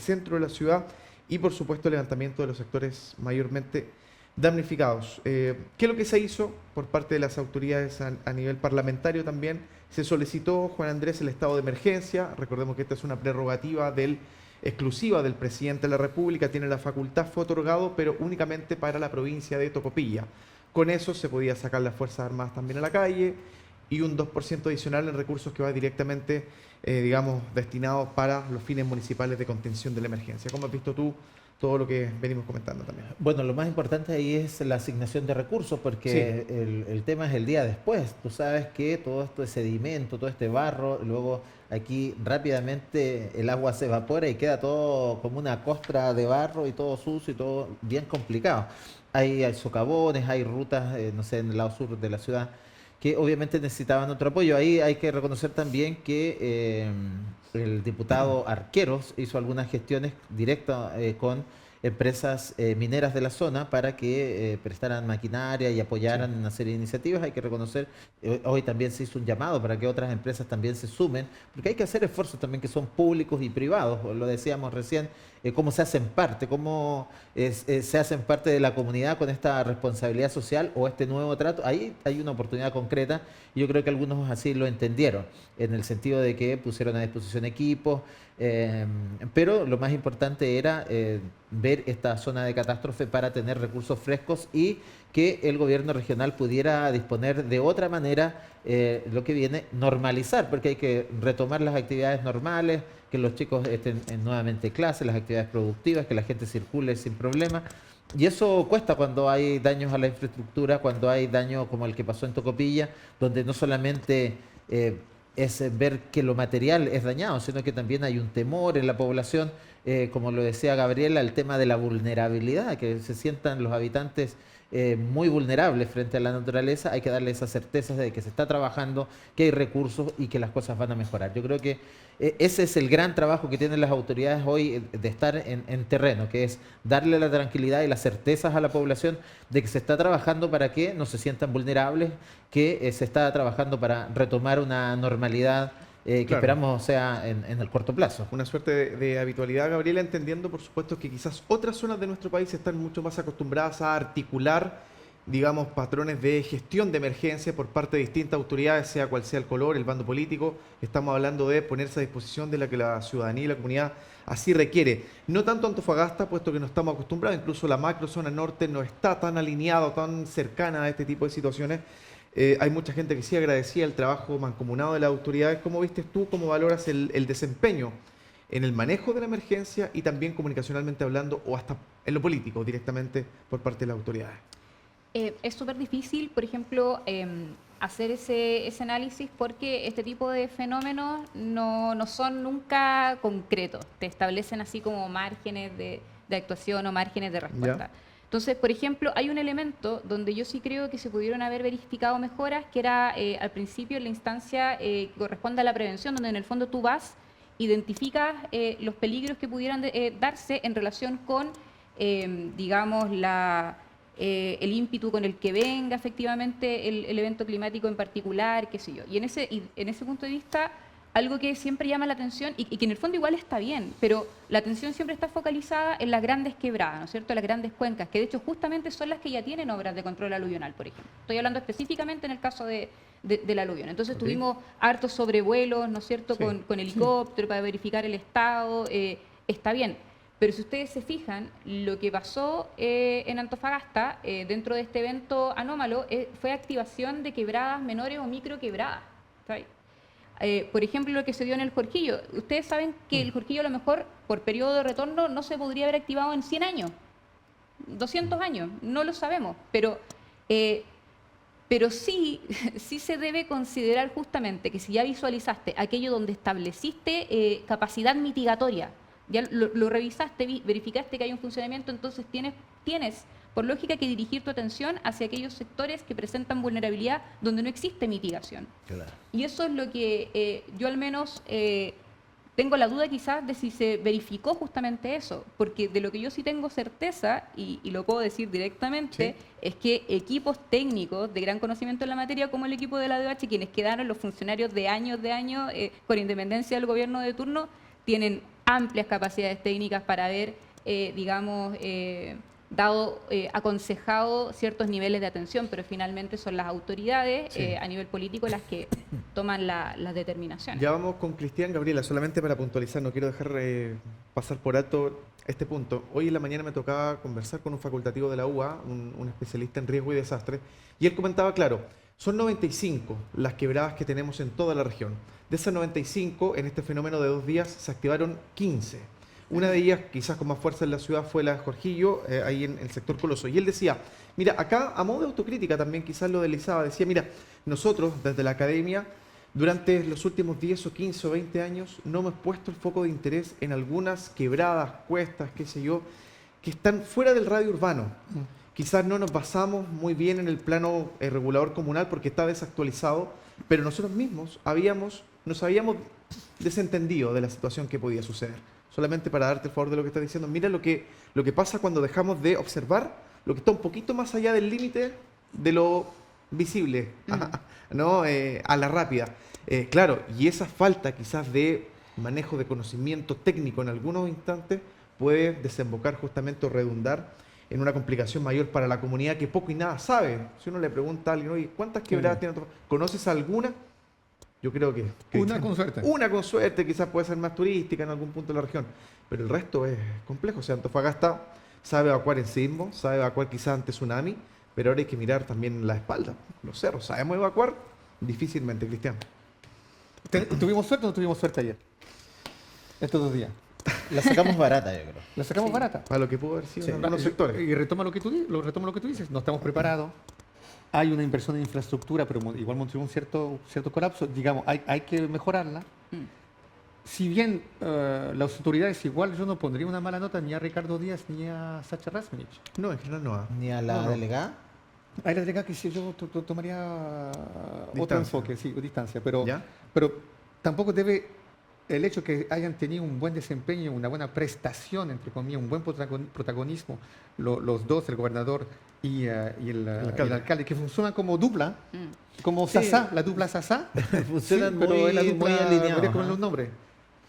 centro de la ciudad y, por supuesto, el levantamiento de los sectores mayormente damnificados. ¿Qué es lo que se hizo por parte de las autoridades a nivel parlamentario también? Se solicitó, Juan Andrés, el estado de emergencia. Recordemos que esta es una prerrogativa exclusiva del presidente de la República, tiene la facultad, fue otorgado, pero únicamente para la provincia de Tocopilla. Con eso se podía sacar las Fuerzas Armadas también a la calle y un 2% adicional en recursos que va directamente, destinados para los fines municipales de contención de la emergencia. ¿Cómo has visto tú todo lo que venimos comentando también? Bueno, lo más importante ahí es la asignación de recursos, porque Sí. el tema es el día después. Tú sabes que todo esto de sedimento, todo este barro, luego aquí rápidamente el agua se evapora y queda todo como una costra de barro y todo sucio y todo bien complicado. Hay socavones, hay rutas, no sé, en el lado sur de la ciudad, que obviamente necesitaban otro apoyo. Ahí hay que reconocer también que el diputado Arqueros hizo algunas gestiones directas con empresas mineras de la zona para que prestaran maquinaria y apoyaran una serie de iniciativas. Hay que reconocer, hoy también se hizo un llamado para que otras empresas también se sumen, porque hay que hacer esfuerzos también que son públicos y privados, lo decíamos recién, cómo se hacen parte, cómo se hacen parte de la comunidad con esta responsabilidad social o este nuevo trato. Ahí hay una oportunidad concreta y yo creo que algunos así lo entendieron, en el sentido de que pusieron a disposición equipos, pero lo más importante era ver esta zona de catástrofe para tener recursos frescos y que el gobierno regional pudiera disponer de otra manera lo que viene, normalizar, porque hay que retomar las actividades normales, que los chicos estén nuevamente en clase, las actividades productivas, que la gente circule sin problema. Y eso cuesta cuando hay daños a la infraestructura, cuando hay daño como el que pasó en Tocopilla, donde no solamente es ver que lo material es dañado, sino que también hay un temor en la población, como lo decía Gabriela, el tema de la vulnerabilidad, que se sientan los habitantes muy vulnerables frente a la naturaleza. Hay que darle esas certezas de que se está trabajando, que hay recursos y que las cosas van a mejorar. Yo creo que ese es el gran trabajo que tienen las autoridades hoy, de estar en terreno, que es darle la tranquilidad y las certezas a la población de que se está trabajando para que no se sientan vulnerables, que se está trabajando para retomar una normalidad que Claro. esperamos sea en el corto plazo. Una suerte de habitualidad, Gabriela, entendiendo por supuesto que quizás otras zonas de nuestro país están mucho más acostumbradas a articular, patrones de gestión de emergencia por parte de distintas autoridades, sea cual sea el color, el bando político. Estamos hablando de ponerse a disposición de la que la ciudadanía y la comunidad así requiere. No tanto Antofagasta, puesto que no estamos acostumbrados, incluso la macrozona norte no está tan alineada, tan cercana a este tipo de situaciones. Hay mucha gente que sí agradecía el trabajo mancomunado de las autoridades. ¿Cómo vistes tú, cómo valoras el desempeño en el manejo de la emergencia y también comunicacionalmente hablando o hasta en lo político directamente por parte de las autoridades? Es súper difícil, por ejemplo, hacer ese análisis porque este tipo de fenómenos no son nunca concretos. Te establecen así como márgenes de actuación o márgenes de respuesta. Ya. Entonces, por ejemplo, hay un elemento donde yo sí creo que se pudieron haber verificado mejoras, que era al principio en la instancia que corresponde a la prevención, donde en el fondo tú vas, identificas los peligros que pudieran darse en relación con, digamos, el ímpetu con el que venga efectivamente el evento climático en particular, qué sé yo. Y en ese punto de vista algo que siempre llama la atención y que en el fondo igual está bien, pero la atención siempre está focalizada en las grandes quebradas, ¿no es cierto?, las grandes cuencas, que de hecho justamente son las que ya tienen obras de control aluvional, por ejemplo. Estoy hablando específicamente en el caso del aluvión. Entonces tuvimos hartos sobrevuelos, ¿no es cierto?, Sí. con helicóptero para verificar el estado, está bien. Pero si ustedes se fijan, lo que pasó en Antofagasta, dentro de este evento anómalo, fue activación de quebradas menores o microquebradas. ¿Está? Por ejemplo, lo que se dio en el Jorquillo. Ustedes saben que el Jorquillo a lo mejor por periodo de retorno no se podría haber activado en 100 años, 200 años, no lo sabemos, pero sí, sí se debe considerar justamente que si ya visualizaste aquello donde estableciste capacidad mitigatoria, ya lo revisaste, verificaste que hay un funcionamiento, entonces tienes por lógica que dirigir tu atención hacia aquellos sectores que presentan vulnerabilidad donde no existe mitigación. Claro. Y eso es lo que yo al menos tengo la duda quizás de si se verificó justamente eso, porque de lo que yo sí tengo certeza, y lo puedo decir directamente, es que equipos técnicos de gran conocimiento en la materia, como el equipo de la DOH, quienes quedaron los funcionarios de años, con independencia del gobierno de turno, tienen amplias capacidades técnicas para haber, aconsejado ciertos niveles de atención, pero finalmente son las autoridades a nivel político las que toman las determinaciones. Ya vamos con Cristian. Gabriela, solamente para puntualizar, no quiero dejar pasar por alto este punto. Hoy en la mañana me tocaba conversar con un facultativo de la UA, un especialista en riesgo y desastre, y él comentaba, claro, son 95 las quebradas que tenemos en toda la región. De esas 95, en este fenómeno de 2 días, se activaron 15. Una de ellas, quizás con más fuerza en la ciudad, fue la de Jorquillo, ahí en el sector Coloso. Y él decía, mira, acá a modo de autocrítica también quizás lo deslizaba, decía, mira, nosotros desde la academia, durante los últimos 10 o 15 o 20 años, no hemos puesto el foco de interés en algunas quebradas, cuestas, qué sé yo, que están fuera del radio urbano. Quizás no nos basamos muy bien en el plano regulador comunal porque está desactualizado, pero nosotros mismos nos habíamos desentendido de la situación que podía suceder. Solamente para darte el favor de lo que estás diciendo, mira lo que pasa cuando dejamos de observar lo que está un poquito más allá del límite de lo visible, ¿no? A la rápida. Claro, y esa falta quizás de manejo de conocimiento técnico en algunos instantes puede desembocar justamente o redundar en una complicación mayor para la comunidad que poco y nada sabe. Si uno le pregunta a alguien, oye, ¿cuántas quebradas tiene Antofagasta? ¿Conoces alguna? Yo creo que Una con suerte. Una con suerte, quizás puede ser más turística en algún punto de la región, pero el resto es complejo. O sea, Antofagasta sabe evacuar en sismo, sabe evacuar quizás ante tsunami, pero ahora hay que mirar también la espalda, los cerros. ¿Sabemos evacuar? Difícilmente, Cristian. ¿Tuvimos suerte o no tuvimos suerte ayer? Estos 2 días. La sacamos barata, yo creo. La sacamos barata. Para lo que pudo haber sido Sí. en algunos sectores. Y retomo lo que tú dices. No estamos preparados. Hay una inversión en infraestructura, pero igual mostró un cierto colapso. Digamos, hay que mejorarla. Si bien las autoridades, igual yo no pondría una mala nota ni a Ricardo Díaz ni a Sacha Rasmussen. No, en general no. Ni a la No. delegada. Hay la delegada que sí, yo tomaría otro Distancia. enfoque, sí, distancia. Pero ¿Ya? tampoco debe el hecho que hayan tenido un buen desempeño, una buena prestación, entre comillas, un buen protagonismo, los dos, el gobernador y el alcalde, que funcionan como dupla, como Sí. Sasá, la dupla Sasá. Funcionan pero es la muy dupla, alineados. veré con ajá. los nombres.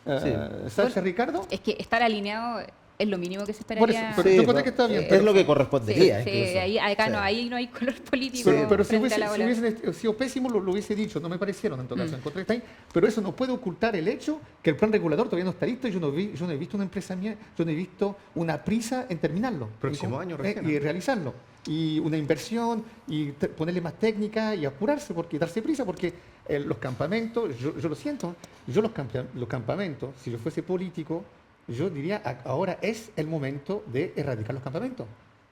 Sí. Sacha Ricardo. Es que estar alineado es lo mínimo que se Por eso, esperaría. pero Sí, yo encontré que está bien. es lo que correspondería, Sí, incluso. ahí Sí. no hay color político. Pero si frente a la ola. hubiesen sido pésimos, lo hubiese dicho, no me parecieron en todo caso. Encontré que está ahí, pero eso no puede ocultar el hecho que el plan regulador todavía no está listo y yo no he visto una empresa mía, yo no he visto una prisa en terminarlo. Próximo año recién, Y realizarlo. Y una inversión, y ponerle más técnica y apurarse, darse prisa, porque los campamentos, yo lo siento, los campamentos, si yo fuese político, yo diría, ahora es el momento de erradicar los campamentos.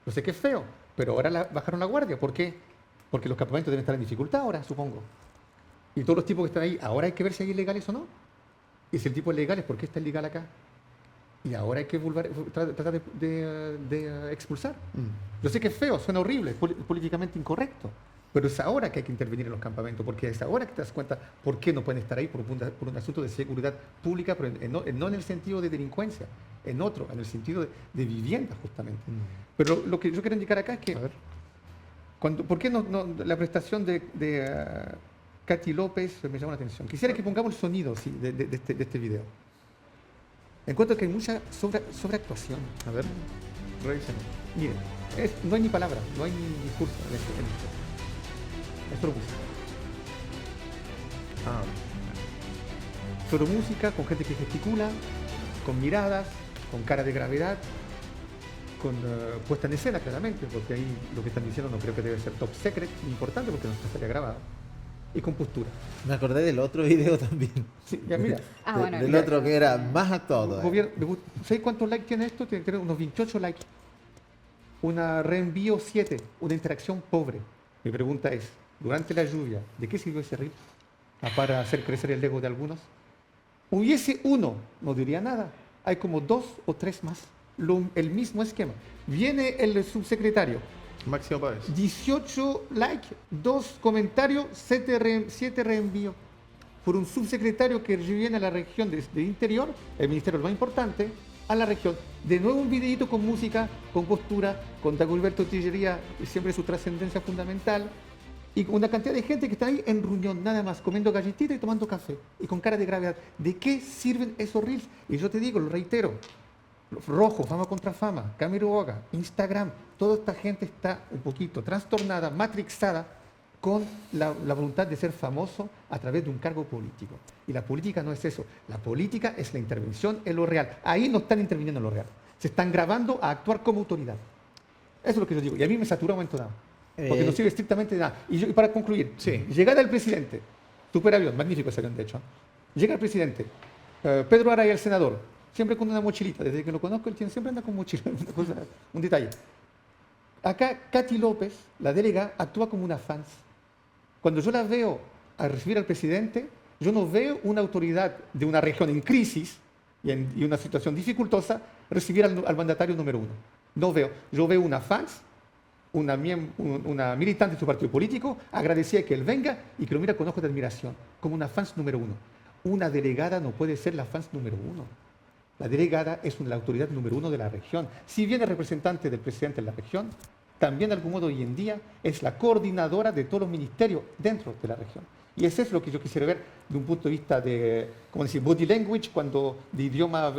Yo sé que es feo, pero ahora bajaron la guardia. ¿Por qué? Porque los campamentos deben estar en dificultad ahora, supongo. Y todos los tipos que están ahí, ahora hay que ver si hay ilegales o no. Y si el tipo es legal, ¿por qué está ilegal acá? Y ahora hay que tratar de expulsar. Yo sé que es feo, suena horrible, es políticamente incorrecto. Pero es ahora que hay que intervenir en los campamentos, porque es ahora que te das cuenta por qué no pueden estar ahí por un asunto de seguridad pública, pero no en el sentido de delincuencia, en el sentido de vivienda, justamente. Pero lo que yo quiero indicar acá es que, ¿por qué la prestación de Katy López me llama la atención. Quisiera que pongamos el sonido sí, de este video. Encuentro que hay mucha sobreactuación. A ver, revisemos. Miren, no hay ni palabra, no hay ni discurso en esto. Es solo música. Ah, Solo música, con gente que gesticula, con miradas, con cara de gravedad, con puesta en escena claramente, porque ahí lo que están diciendo no creo que debe ser top secret, importante porque no estaría grabado, y con postura. Me acordé del otro video también. Sí, ya mira. Bueno. Del otro que era más actuado todavía. ¿Sabes cuántos likes tiene esto? Tiene que tener unos 28 likes. Una reenvío 7, una interacción pobre. Mi pregunta es, durante la lluvia, ¿de qué sirvió ese reel? Para hacer crecer el ego de algunos. Hubiese uno, no diría nada. Hay como 2 o 3 más. El mismo esquema. Viene el subsecretario. Máximo Páez. 18 likes, 2 comentarios, 7 reenvíos. Por un subsecretario que viene a la región de Interior, el ministerio más importante, a la región. De nuevo un videito con música, con postura, con Dagolberto Tillería, y siempre su trascendencia fundamental. Y una cantidad de gente que está ahí en reunión, nada más, comiendo galletitas y tomando café. Y con cara de gravedad. ¿De qué sirven esos reels? Y yo te digo, lo reitero. Rojo, Fama contra Fama, Camiroaga, Instagram, toda esta gente está un poquito trastornada, matrixada con la voluntad de ser famoso a través de un cargo político. Y la política no es eso, la política es la intervención en lo real. Ahí no están interviniendo en lo real, se están grabando a actuar como autoridad. Eso es lo que yo digo, y a mí me satura un momento dado, porque no sirve estrictamente de nada. Y para concluir, Sí. llegada del presidente, superavión, magnífico ese avión de hecho, llega el presidente, Pedro Araya, el senador, siempre con una mochilita. Desde que lo conozco, él siempre anda con mochila. Una cosa, un detalle. Acá, Katy López, la delegada, actúa como una fans. Cuando yo la veo a recibir al presidente, yo no veo una autoridad de una región en crisis y una situación dificultosa recibir al mandatario número 1. No veo. Yo veo una fans, una militante de su partido político, agradecida que él venga y que lo mira con ojos de admiración, como una fans número 1. Una delegada no puede ser la fans número 1. La delegada es la autoridad número 1 de la región. Si bien es representante del presidente de la región, también de algún modo hoy en día es la coordinadora de todos los ministerios dentro de la región. Y eso es lo que yo quisiera ver de un punto de vista de, ¿cómo decir?, body language, de idioma,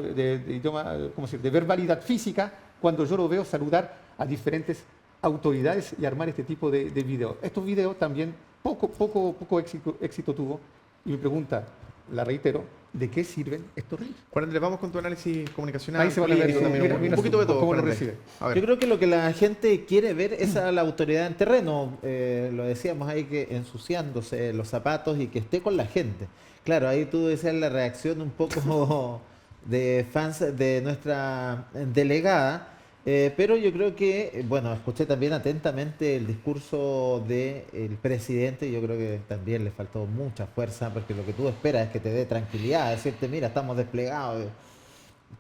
¿cómo decir?, de verbalidad física, cuando yo lo veo saludar a diferentes autoridades y armar este tipo de videos. Estos videos también poco éxito tuvo. Y mi pregunta, la reitero, ¿de qué sirven estos reels? Juan Andrés, vamos con tu análisis comunicacional. Ahí se van a ver, político también, mira un poquito de todo. cómo Juan lo Andrés. recibe. A ver. Yo creo que lo que la gente quiere ver es a la autoridad en terreno. Lo decíamos ahí, que ensuciándose los zapatos y que esté con la gente. Claro, ahí tú decías la reacción un poco de fans de nuestra delegada. Pero yo creo que, bueno, escuché también atentamente el discurso del presidente. Yo creo que también le faltó mucha fuerza, porque lo que tú esperas es que te dé tranquilidad, decirte, mira, estamos desplegados.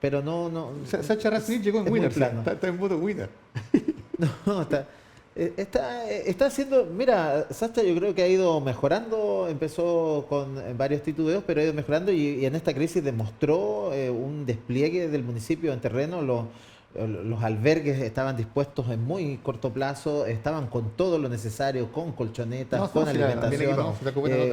Pero no. Sacha Rasnich llegó en es muy winner, plano. está en modo winner. No, está haciendo, mira, Sacha yo creo que ha ido mejorando, empezó con varios titubeos, pero ha ido mejorando y en esta crisis demostró un despliegue del municipio en terreno. Los albergues estaban dispuestos en muy corto plazo, estaban con todo lo necesario, con colchonetas, con alimentación,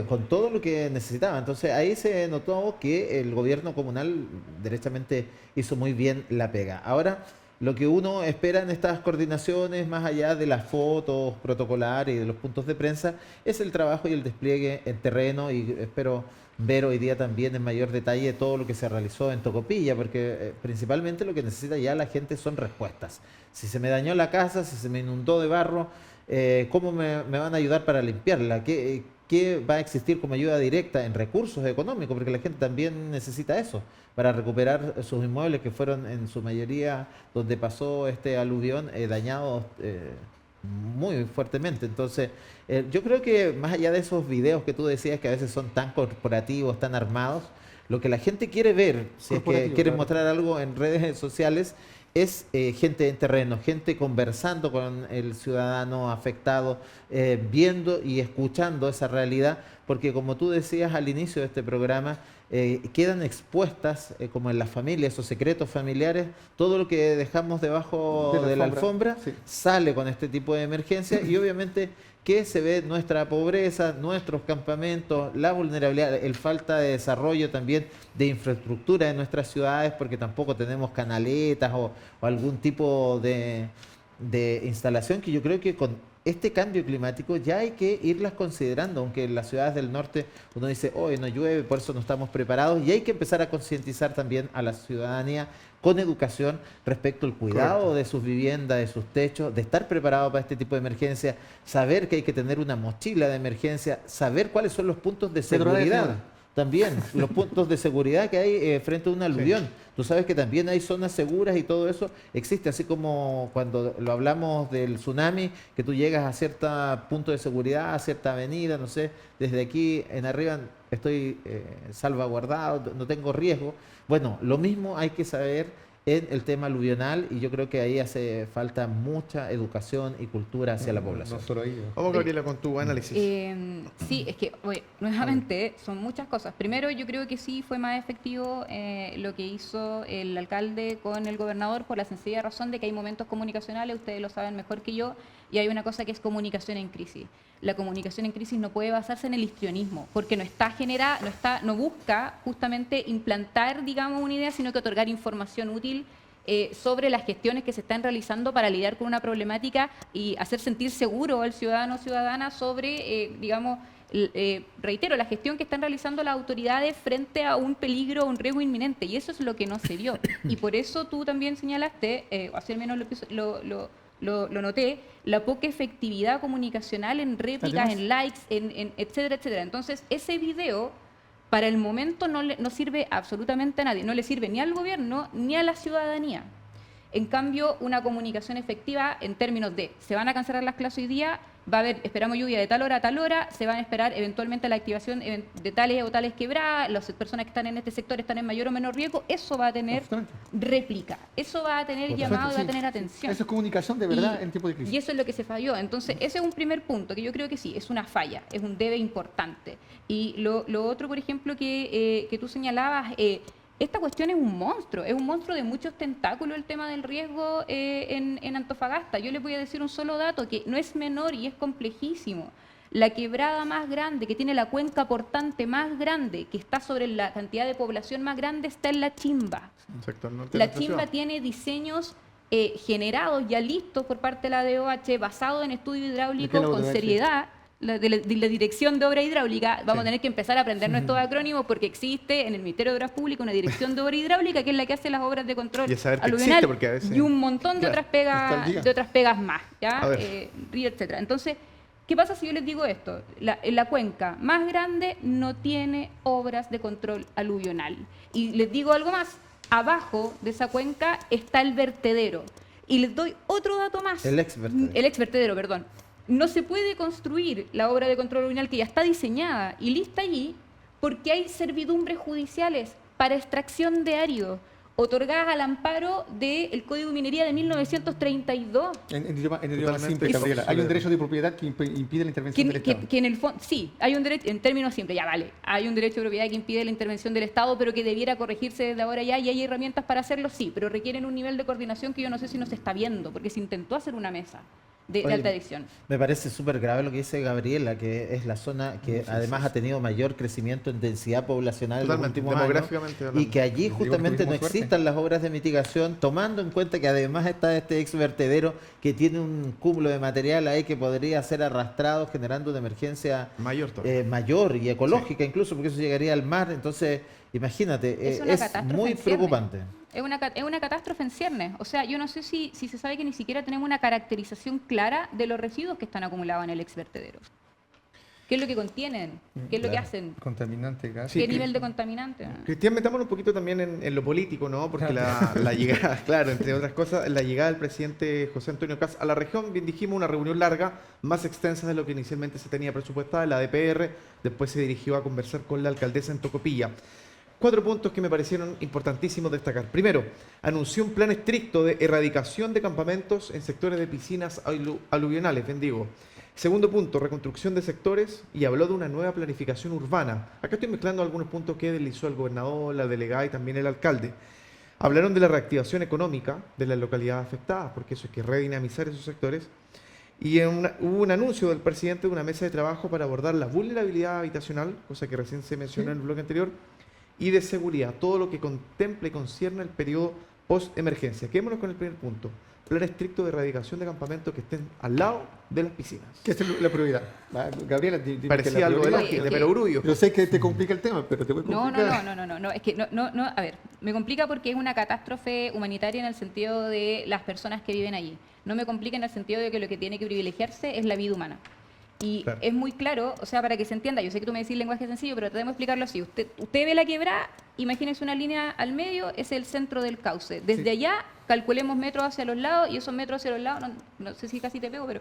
con todo lo que necesitaban. Entonces ahí se notó que el gobierno comunal derechamente hizo muy bien la pega. Ahora, lo que uno espera en estas coordinaciones, más allá de las fotos protocolares y de los puntos de prensa, es el trabajo y el despliegue en terreno, y espero ver hoy día también en mayor detalle todo lo que se realizó en Tocopilla, porque principalmente lo que necesita ya la gente son respuestas. Si se me dañó la casa, si se me inundó de barro, ¿cómo me van a ayudar para limpiarla? ¿Qué va a existir como ayuda directa en recursos económicos? Porque la gente también necesita eso para recuperar sus inmuebles, que fueron en su mayoría, donde pasó este aluvión, dañados muy fuertemente. Entonces, yo creo que más allá de esos videos que tú decías que a veces son tan corporativos, tan armados, lo que la gente quiere ver, si es que quieren mostrar algo en redes sociales, es gente en terreno, gente conversando con el ciudadano afectado, viendo y escuchando esa realidad, porque como tú decías al inicio de este programa, quedan expuestas, como en las familias, esos secretos familiares, todo lo que dejamos debajo de la alfombra sí, sale con este tipo de emergencia, y obviamente que se ve nuestra pobreza, nuestros campamentos, la vulnerabilidad, el falta de desarrollo también de infraestructura en nuestras ciudades, porque tampoco tenemos canaletas o algún tipo de instalación que yo creo que con este cambio climático ya hay que irlas considerando, aunque en las ciudades del norte uno dice, hoy no llueve, por eso no estamos preparados, y hay que empezar a concientizar también a la ciudadanía con educación respecto al cuidado de sus viviendas, de sus techos, de estar preparado para este tipo de emergencia, saber que hay que tener una mochila de emergencia, saber cuáles son los puntos de seguridad. También los puntos de seguridad que hay frente a un aluvión. Sí. Tú sabes que también hay zonas seguras y todo eso existe, así como cuando lo hablamos del tsunami, que tú llegas a cierto punto de seguridad, a cierta avenida, no sé, desde aquí en arriba estoy salvaguardado, no tengo riesgo. Bueno, lo mismo hay que saber en el tema aluvional y yo creo que ahí hace falta mucha educación y cultura hacia la población. No solo ahí. Vamos, Gabriela, con tu análisis. Sí, es que, oye, nuevamente, son muchas cosas. Primero, yo creo que sí fue más efectivo lo que hizo el alcalde con el gobernador por la sencilla razón de que hay momentos comunicacionales, ustedes lo saben mejor que yo, y hay una cosa que es comunicación en crisis. La comunicación en crisis no puede basarse en el histrionismo, porque no está generada, no busca justamente implantar, digamos, una idea, sino que otorgar información útil sobre las gestiones que se están realizando para lidiar con una problemática y hacer sentir seguro al ciudadano o ciudadana sobre, digamos, reitero, la gestión que están realizando las autoridades frente a un peligro o un riesgo inminente, y eso es lo que no se dio. Y por eso tú también señalaste, o así al menos lo noté, la poca efectividad comunicacional en réplicas, en likes, en etcétera, etcétera. Entonces, ese video, para el momento, no sirve absolutamente a nadie. No le sirve ni al gobierno ni a la ciudadanía. En cambio, una comunicación efectiva en términos de se van a cancelar las clases hoy día, va a haber, esperamos lluvia de tal hora a tal hora, se van a esperar eventualmente la activación de tales o tales quebradas, las personas que están en este sector están en mayor o menor riesgo, eso va a tener réplica, eso va a tener llamado y va a tener atención. Eso es comunicación de verdad en tiempo de crisis. Y eso es lo que se falló. Entonces, ese es un primer punto, que yo creo que sí, es una falla, es un debe importante. Y lo otro, por ejemplo, que tú señalabas, esta cuestión es un monstruo de muchos tentáculos el tema del riesgo en Antofagasta. Yo les voy a decir un solo dato que no es menor y es complejísimo. La quebrada más grande, que tiene la cuenca portante más grande, que está sobre la cantidad de población más grande, está en La Chimba. La Chimba tiene diseños generados ya listos por parte de la DOH, basados en estudio hidráulico con seriedad. La Dirección de Obra Hidráulica, vamos a tener que empezar a aprendernos estos acrónimos porque existe en el Ministerio de Obras Públicas una Dirección de Obra Hidráulica que es la que hace las obras de control aluvional y un montón de otras pegas más, ¿ya? Etcétera. Entonces, ¿qué pasa si yo les digo esto? La cuenca más grande no tiene obras de control aluvional. Y les digo algo más, abajo de esa cuenca está el vertedero. Y les doy otro dato más. El exvertedero, perdón. No se puede construir la obra de control aluvional que ya está diseñada y lista allí porque hay servidumbres judiciales para extracción de árido otorgadas al amparo del Código de Minería de 1932. En idioma simple, Gabriela. Hay un derecho de propiedad que impide la intervención del Estado. Que en el fondo, sí, hay un derecho, en términos simples, ya vale, hay un derecho de propiedad que impide la intervención del Estado, pero que debiera corregirse desde ahora ya, y hay herramientas para hacerlo, sí, pero requieren un nivel de coordinación que yo no sé si no se está viendo, porque se intentó hacer una mesa de alta adicción. Me parece súper grave lo que dice Gabriela, que es la zona que además ha tenido mayor crecimiento en densidad poblacional en los últimos años, y que allí justamente no existan las obras de mitigación, tomando en cuenta que además está este ex vertedero que tiene un cúmulo de material ahí que podría ser arrastrado generando una emergencia mayor y ecológica incluso, porque eso llegaría al mar. Entonces, imagínate, es muy preocupante. Es una catástrofe en ciernes. O sea, yo no sé si se sabe que ni siquiera tenemos una caracterización clara de los residuos que están acumulados en el exvertedero. ¿Qué es lo que contienen? ¿Qué es lo que hacen? Contaminante, gas. ¿Qué nivel de contaminante? Cristian, metámonos un poquito también en lo político, ¿no? Porque la llegada, claro, entre otras cosas, la llegada del presidente José Antonio Kast a la región, bien dijimos, una reunión larga, más extensa de lo que inicialmente se tenía presupuestada, la DPR, después se dirigió a conversar con la alcaldesa en Tocopilla. 4 puntos que me parecieron importantísimos destacar. Primero, anunció un plan estricto de erradicación de campamentos en sectores de piscinas aluvionales, bien digo. Segundo punto, reconstrucción de sectores, y habló de una nueva planificación urbana. Acá estoy mezclando algunos puntos que deslizó el gobernador, la delegada y también el alcalde. Hablaron de la reactivación económica de las localidades afectadas, porque eso hay que redinamizar esos sectores. Y hubo un anuncio del presidente de una mesa de trabajo para abordar la vulnerabilidad habitacional, cosa que recién se mencionó en el bloque anterior, y de seguridad, todo lo que contemple y concierne el periodo post-emergencia. Quedémonos con el primer punto. Plan estricto de erradicación de campamentos que estén al lado de las piscinas. Que esa es la prioridad. Gabriela, dime que Parecía la algo de prioridad- lógica, de que- perogrullo. Yo sé que te complica el tema, pero te voy a No, complicar. no, es que no, a ver, me complica porque es una catástrofe humanitaria en el sentido de las personas que viven allí. No me complica en el sentido de que lo que tiene que privilegiarse es la vida humana. Y Claro. es muy claro, o sea, para que se entienda, yo sé que tú me decís lenguaje sencillo, pero tratemos de explicarlo así. Usted ve la quebrada, imagínese una línea al medio, es el centro del cauce. Desde Sí. allá calculemos metros hacia los lados y esos metros hacia los lados, no sé si casi te pego, pero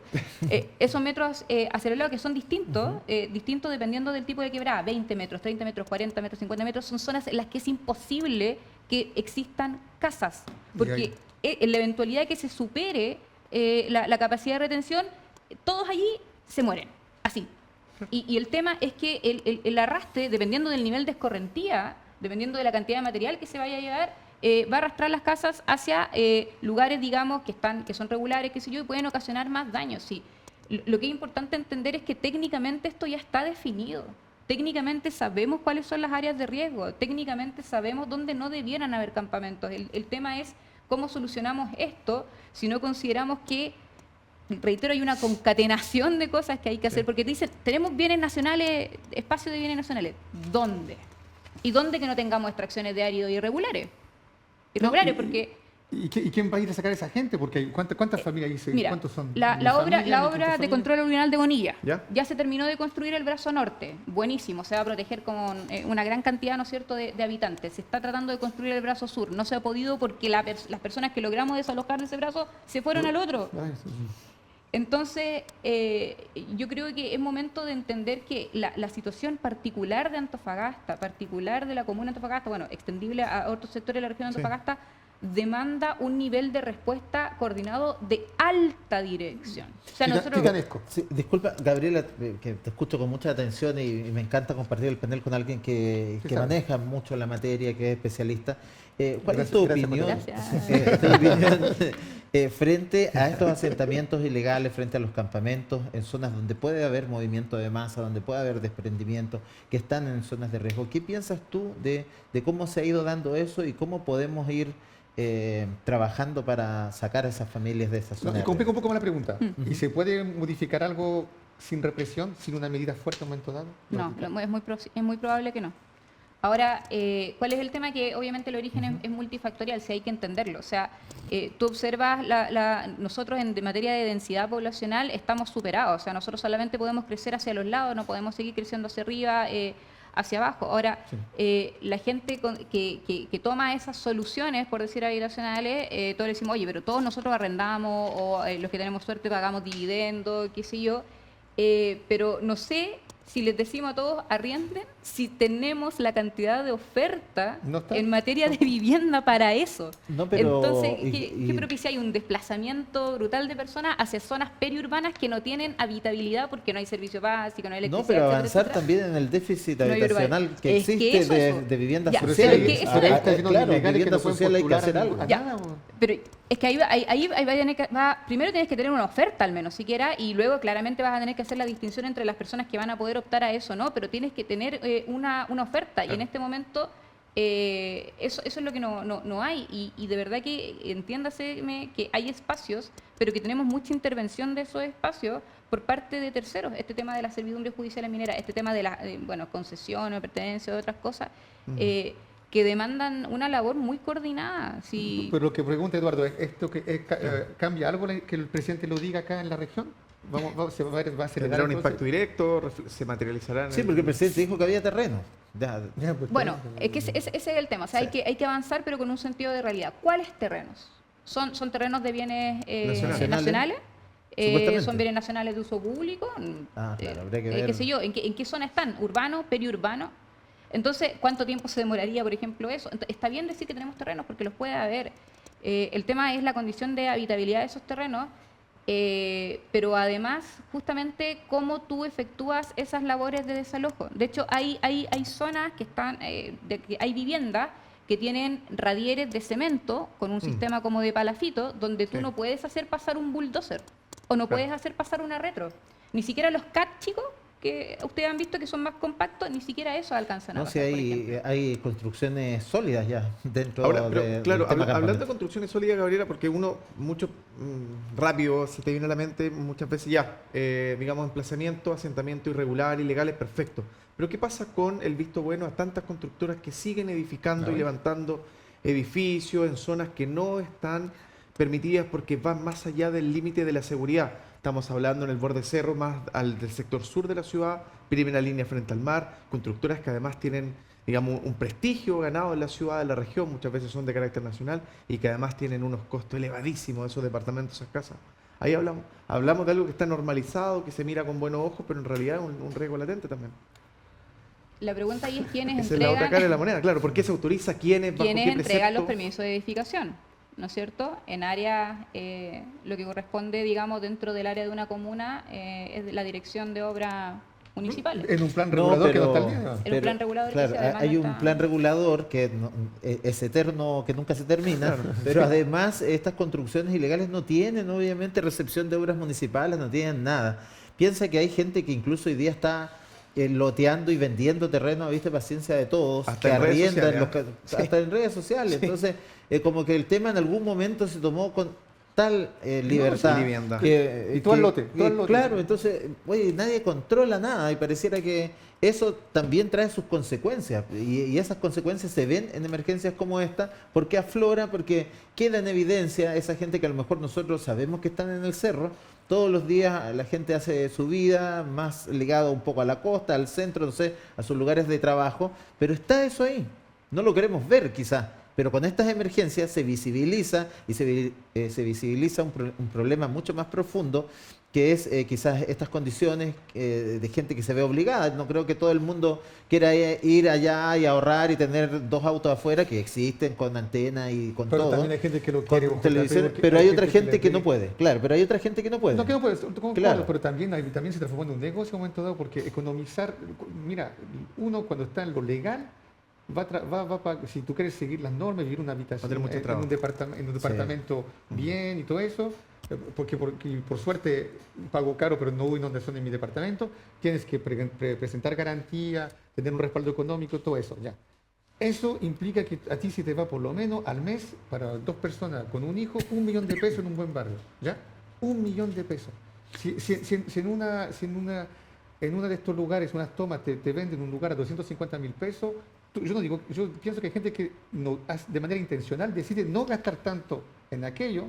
esos metros hacia los lados que son distintos, distintos dependiendo del tipo de quebrada, 20 metros, 30 metros, 40 metros, 50 metros, son zonas en las que es imposible que existan casas, porque en la eventualidad de que se supere la capacidad de retención, todos allí se mueren, así. Y el tema es que el arrastre, dependiendo del nivel de escorrentía, dependiendo de la cantidad de material que se vaya a llevar, va a arrastrar las casas hacia lugares, digamos, que son regulares, qué sé yo, y pueden ocasionar más daños. Sí. Lo que es importante entender es que técnicamente esto ya está definido. Técnicamente sabemos cuáles son las áreas de riesgo, técnicamente sabemos dónde no debieran haber campamentos. El tema es cómo solucionamos esto si no consideramos que, reitero, hay una concatenación de cosas que hay que hacer, porque te dicen, tenemos bienes nacionales, espacio de bienes nacionales. ¿Dónde? ¿Y dónde que no tengamos extracciones de áridos irregulares? Irregulares, porque... ¿Y quién va a ir a sacar a esa gente? Porque ¿cuántas familias dice? Mira, ¿Cuántos son? la ¿Ni obra, familia, la ni obra cuántas de familias? control alluvial de Bonilla ¿Ya? se terminó de construir el brazo norte. Buenísimo, se va a proteger con una gran cantidad, ¿no es cierto?, de habitantes. Se está tratando de construir el brazo sur. No se ha podido porque las personas que logramos desalojar de ese brazo se fueron al otro. Ay, sí, sí. Entonces, yo creo que es momento de entender que la situación particular de Antofagasta, particular de la comuna de Antofagasta, bueno, extendible a otros sectores de la región de Sí. Antofagasta, demanda un nivel de respuesta coordinado de alta dirección. O sea, nosotros... Titanesco. Sí, disculpa, Gabriela, que te escucho con mucha atención y me encanta compartir el panel con alguien que Sí, sabe. maneja mucho la materia, que es especialista. ¿Cuál es Gracias, tu gracias, opinión, Gracias. tu opinión frente a estos asentamientos ilegales, frente a los campamentos, en zonas donde puede haber movimiento de masa, donde puede haber desprendimiento, que están en zonas de riesgo? ¿Qué piensas tú de cómo se ha ido dando eso y cómo podemos ir trabajando para sacar a esas familias de esas No, zonas? y complica un poco más la pregunta. Mm. ¿Y se puede modificar algo sin represión, sin una medida fuerte en un momento dado? No, es muy probable que no. Ahora, ¿cuál es el tema? Que obviamente el origen es multifactorial, si hay que entenderlo. O sea, tú observas, nosotros en materia de densidad poblacional estamos superados. O sea, nosotros solamente podemos crecer hacia los lados, no podemos seguir creciendo hacia arriba, hacia abajo. Ahora, la gente que toma esas soluciones, por decir habitacionales, todos le decimos, oye, pero todos nosotros arrendamos, o los que tenemos suerte pagamos dividendos, qué sé yo, pero no sé si les decimos a todos arrienden, si tenemos la cantidad de oferta No está. en materia de vivienda para eso. No, pero- Entonces, y- ¿qué propicia? Hay un desplazamiento brutal de personas hacia zonas periurbanas que no tienen habitabilidad porque no hay servicio básico, no hay electricidad. No, pero etcétera, avanzar etcétera. también en el déficit No hay habitacional urbanidad. que Es que existe eso, de, eso. de viviendas Ya, Pero sociales. es que eso ahora es. está lleno de Claro, ilegales que vivienda no pueden social hay que postular hacer a algo. ningún- a Ya. nada, po. Pero es que ahí va a tener que, primero tienes que tener una oferta al menos siquiera y luego claramente vas a tener que hacer la distinción entre las personas que van a poder optar a eso, ¿no? Pero tienes que tener una oferta y en este momento eso es lo que no hay y de verdad que entiéndaseme que hay espacios, pero que tenemos mucha intervención de esos espacios por parte de terceros. Este tema de la servidumbre judicial minera, este tema de la concesión o pertenencia o otras cosas, que demandan una labor muy coordinada. Sí. Pero lo que pregunta Eduardo, ¿esto cambia algo que el presidente lo diga acá en la región? ¿Se va a acelerar ¿Tendrá un el impacto proceso? directo? ¿Se materializará en Sí, porque el presidente dijo que había terreno. Ya, Ya, pues, Bueno, está es bien. que ese es el tema. O sea, hay que avanzar, pero con un sentido de realidad. ¿Cuáles terrenos? ¿Son terrenos de bienes Nacionales. nacionales? Supuestamente. ¿Son bienes nacionales de uso público? Claro, habría que ver. ¿Qué sé yo? ¿En qué zona están? ¿Urbano? ¿Periurbano? Entonces, ¿cuánto tiempo se demoraría, por ejemplo, eso? Está bien decir que tenemos terrenos porque los puede haber. El tema es la condición de habitabilidad de esos terrenos, pero además, justamente, cómo tú efectúas esas labores de desalojo. De hecho, hay zonas que están, hay viviendas que tienen radieres de cemento con un sistema como de palafito, donde tú Sí. no puedes hacer pasar un bulldozer. o no puedes hacer pasar una retro. Ni siquiera los CAT, chicos, que ustedes han visto que son más compactos, ni siquiera eso alcanzan a No, pasar, si por ejemplo. hay construcciones sólidas ya dentro Ahora, pero, del claro, tema hablando de campamento. construcciones sólidas, Gabriela, porque uno mucho rápido se te viene a la mente muchas veces ya, digamos, emplazamiento, asentamiento irregular, ilegales, perfecto. Pero ¿qué pasa con el visto bueno a tantas constructoras que siguen edificando y levantando edificios en zonas que no están permitidas porque van más allá del límite de la seguridad? Estamos hablando en el borde cerro, más del sector sur de la ciudad, primera línea frente al mar, constructoras que además tienen, digamos, un prestigio ganado en la ciudad, en la región, muchas veces son de carácter nacional y que además tienen unos costos elevadísimos esos departamentos, esas casas. Ahí hablamos de algo que está normalizado, que se mira con buenos ojos, pero en realidad es un riesgo latente también. La pregunta ahí es quiénes Esa es la otra cara de la entregan, moneda, claro. ¿Por qué se autoriza? ¿Quiénes? ¿Bajo quiénes qué entregan los precepto? permisos de edificación? ¿No es cierto? En áreas, lo que corresponde, digamos, dentro del área de una comuna, es la dirección de obras municipales. En un plan No, regulador que no está al pero- día. En un plan regulador que claro, sí, además hay no un está- plan regulador que es eterno, que nunca se termina, pero además estas construcciones ilegales no tienen obviamente recepción de obras municipales, no tienen nada. Piensa que hay gente que incluso hoy día está loteando y vendiendo terreno, viste, paciencia de todos, Hasta que en redes arriendan sociales, hasta en redes sociales. Entonces, como que el tema en algún momento se tomó con tal libertad. vivienda. Y todo el lote, todo el lote. Claro, entonces, oye, nadie controla nada y pareciera que eso también trae sus consecuencias y esas consecuencias se ven en emergencias como esta porque aflora, porque queda en evidencia esa gente que a lo mejor nosotros sabemos que están en el cerro. Todos los días la gente hace su vida más ligado un poco a la costa, al centro, no sé, a sus lugares de trabajo, pero está eso ahí. No lo queremos ver quizás, pero con estas emergencias se visibiliza y se visibiliza un problema mucho más profundo que es quizás estas condiciones de gente que se ve obligada. No creo que todo el mundo quiera ir allá y ahorrar y tener 2 autos afuera que existen con antena y con Pero todo. también hay gente que lo Con quiere bajo televisión, la tele, pero hay otra gente le que no pide- puede, claro, pero hay otra gente que no puede. No, que no puedes, Claro. pero también, también se transformó en un negocio en un momento dado porque economizar, mira, uno cuando está en lo legal, si tú quieres seguir las normas, vivir en una habitación, tener mucho en trabajo. un departamento bien y todo eso, porque por suerte pago caro, pero no hubo inundación en mi departamento, tienes que presentar garantía, tener un respaldo económico, todo eso, ya. Eso implica que a ti se te va por lo menos al mes, para 2 personas con un hijo, 1 millón de pesos en un buen barrio, ¿ya? 1 millón de pesos. Si en una de estos lugares, unas tomas, te venden un lugar a 250.000 pesos, yo pienso que hay gente que de manera intencional decide no gastar tanto en aquello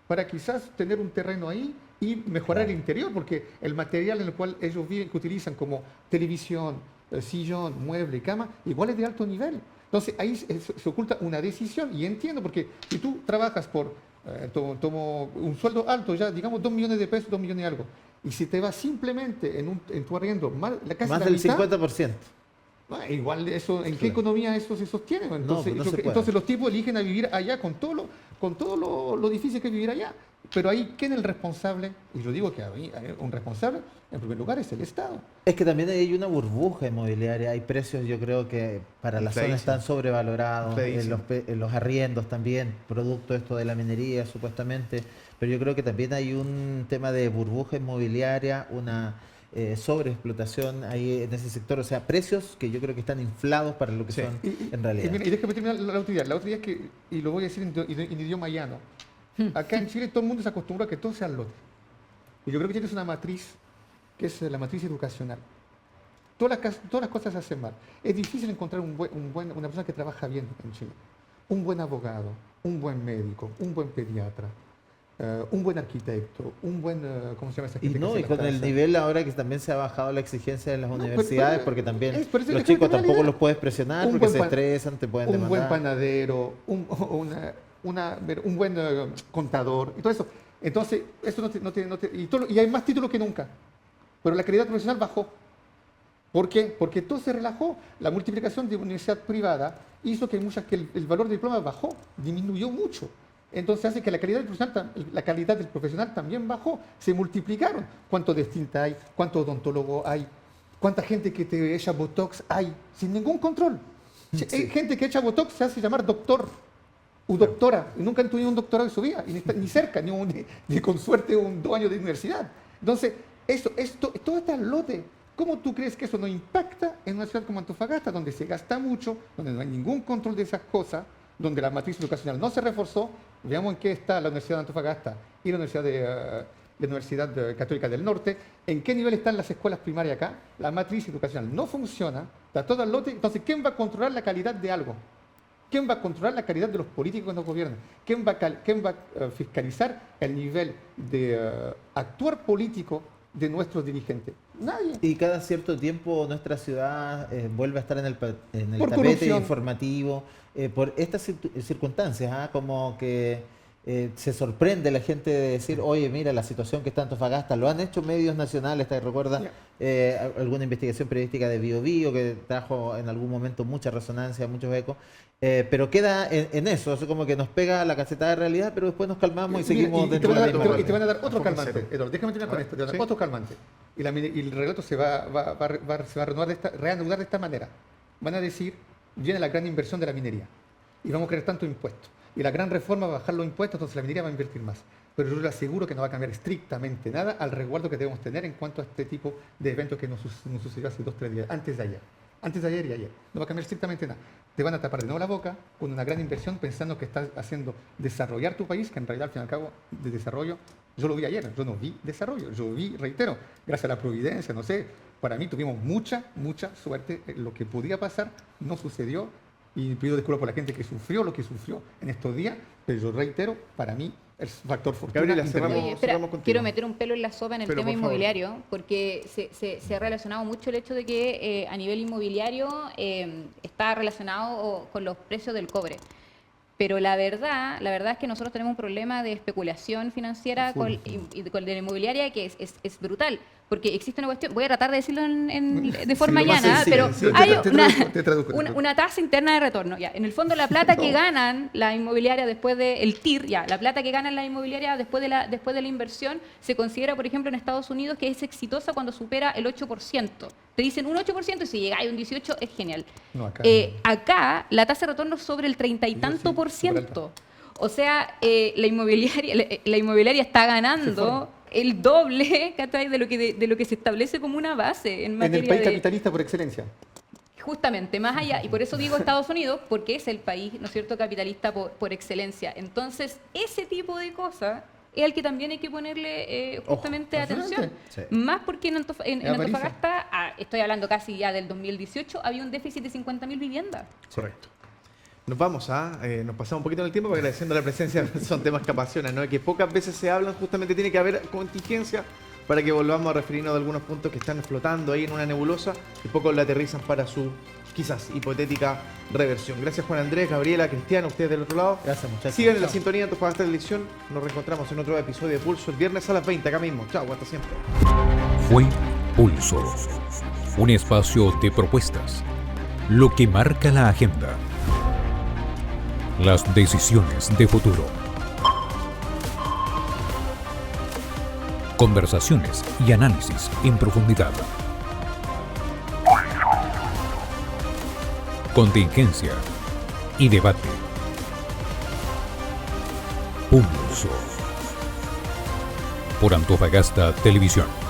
para quizás tener un terreno ahí y mejorar el interior, porque el material en el cual ellos viven, que utilizan como televisión, sillón, mueble, cama, igual es de alto nivel. Entonces ahí se oculta una decisión y entiendo, porque si tú trabajas tomo un sueldo alto, ya digamos 2 millones de pesos, 2 millones y algo, y si te va simplemente en tu arriendo casi Más la del mitad, 50%. igual eso, ¿en qué economía eso se sostiene? Entonces, pues no se puede. entonces los tipos eligen a vivir allá con todo lo difícil que es vivir allá. Pero ahí, ¿quién es el responsable? Y yo digo que hay un responsable, en primer lugar, es el Estado. Es que también hay una burbuja inmobiliaria, hay precios yo creo que para la zona Infladísimo. están sobrevalorados, Infladísimo. los arriendos también, producto esto de la minería supuestamente, pero yo creo que también hay un tema de burbuja inmobiliaria, una sobreexplotación ahí en ese sector, o sea, precios que yo creo que están inflados para lo que Sí. son en realidad. Y déjame terminar la otra idea. La otra idea es que, y lo voy a decir en idioma llano, acá en Chile todo el mundo se acostumbra a que todo sea lote. Y yo creo que tienes una matriz, que es la matriz educacional. Todas las cosas se hacen mal. Es difícil encontrar una persona que trabaja bien en Chile. Un buen abogado, un buen médico, un buen pediatra, un buen arquitecto, un buen, ¿cómo se llama esa Y gente que no, hace y las con el casas? nivel ahora que también se ha bajado la exigencia en las No, universidades, pero- porque también por eso los déjame chicos terminar la tampoco idea. los puedes presionar Un porque buen se pan- estresan, te pueden un demandar. buen panadero, un buen contador y todo eso. Entonces, eso y hay más títulos que nunca. Pero la calidad profesional bajó. ¿Por qué? Porque todo se relajó. La multiplicación de universidad privada hizo que el valor del diploma bajó, disminuyó mucho. Entonces hace que la calidad del profesional también bajó. Se multiplicaron. ¿Cuánto dentista hay? ¿Cuánto odontólogo hay? ¿Cuánta gente que te echa botox hay? Sin ningún control. Hay gente que echa botox se hace llamar doctor. un doctora, y nunca han tenido un doctorado en su vida, y ni cerca, ni con suerte 2 años de universidad. Entonces, todo está al lote. ¿Cómo tú crees que eso no impacta en una ciudad como Antofagasta, donde se gasta mucho, donde no hay ningún control de esas cosas, donde la matriz educacional no se reforzó? Veamos en qué está la Universidad de Antofagasta y la Universidad Católica del Norte, en qué nivel están las escuelas primarias acá. La matriz educacional no funciona, está todo al lote. Entonces, ¿quién va a controlar la calidad de algo? ¿Quién va a controlar la calidad de los políticos que nos gobiernan? ¿Quién va a fiscalizar el nivel de actuar político de nuestros dirigentes? Nadie. Y cada cierto tiempo nuestra ciudad vuelve a estar en el Por tapete corrupción. informativo por estas circunstancias, como que se sorprende la gente de decir, oye, mira la situación que está en Antofagasta. Lo han hecho medios nacionales, ¿te recuerdas? Alguna investigación periodística de Bio Bio que trajo en algún momento mucha resonancia, muchos ecos, pero queda en eso, es como que nos pega la cachetada de realidad, pero después nos calmamos y seguimos dentro de la misma. Y te van a dar otro Foco calmante. cero. Eduardo, déjame terminar con esto. Te van a dar Sí. otro calmante. Y el relato se va a reanudar de esta manera. Van a decir, viene la gran inversión de la minería y vamos a crear tanto impuesto. Y la gran reforma va a bajar los impuestos, entonces la minería va a invertir más. Pero yo le aseguro que no va a cambiar estrictamente nada al resguardo que debemos tener en cuanto a este tipo de eventos que nos sucedió hace 2 o 3 días, antes de ayer y ayer. No va a cambiar estrictamente nada. Te van a tapar de nuevo la boca con una gran inversión pensando que estás haciendo desarrollar tu país, que en realidad al fin y al cabo de desarrollo, yo lo vi ayer, yo no vi desarrollo, yo vi, reitero, gracias a la providencia, no sé, para mí tuvimos mucha suerte, lo que podía pasar no sucedió. Y pido disculpas por la gente que sufrió lo que sufrió en estos días, pero yo reitero, para mí el factor fortuna. Gabriela, intervino. cerramos. Oye, espera, contigo. quiero meter un pelo en la sopa en el Pero, tema por favor. inmobiliario, porque se ha relacionado mucho el hecho de que a nivel inmobiliario está relacionado con los precios del cobre. Pero la verdad es que nosotros tenemos un problema de especulación financiera con la inmobiliaria que es brutal. Porque existe una cuestión, voy a tratar de decirlo de forma lo más llana, sencillo, pero sí, hay te traduzco. una tasa interna de retorno. Ya, en el fondo, la plata que ganan la inmobiliaria después del TIR, la plata que ganan la inmobiliaria después de la inversión, se considera, por ejemplo, en Estados Unidos que es exitosa cuando supera el 8%. Te dicen un 8% y si llegáis a un 18% es genial. No, acá Acá la tasa de retorno es sobre el 30 y Sí, tanto por súper ciento. O sea, la inmobiliaria está ganando el doble, ¿cachai? de lo que se establece como una base en en materia el país de... capitalista por excelencia. Justamente, más allá, y por eso digo Estados Unidos, porque es el país, ¿no es cierto?, capitalista por excelencia. Entonces, ese tipo de cosas es el que también hay que ponerle justamente atención. Sí. Más porque en avaricia. Antofagasta, estoy hablando casi ya del 2018, había un déficit de 50.000 viviendas. Correcto. Nos vamos nos pasamos un poquito en el tiempo, pero agradeciendo la presencia, son temas que apasionan, ¿no? Que pocas veces se hablan, justamente tiene que haber contingencia para que volvamos a referirnos a algunos puntos que están flotando ahí en una nebulosa y pocos la aterrizan para su quizás hipotética reversión. Gracias Juan Andrés, Gabriela, Cristiano, ustedes del otro lado. Gracias, muchachos. Sigan en la Chao. sintonía de Antofagasta Televisión. Nos reencontramos en otro episodio de Pulso el viernes a las 20, acá mismo. Chao, hasta siempre. Fue Pulso, un espacio de propuestas, lo que marca la agenda, las decisiones de futuro, conversaciones y análisis en profundidad, contingencia y debate. Pulso por Antofagasta Televisión.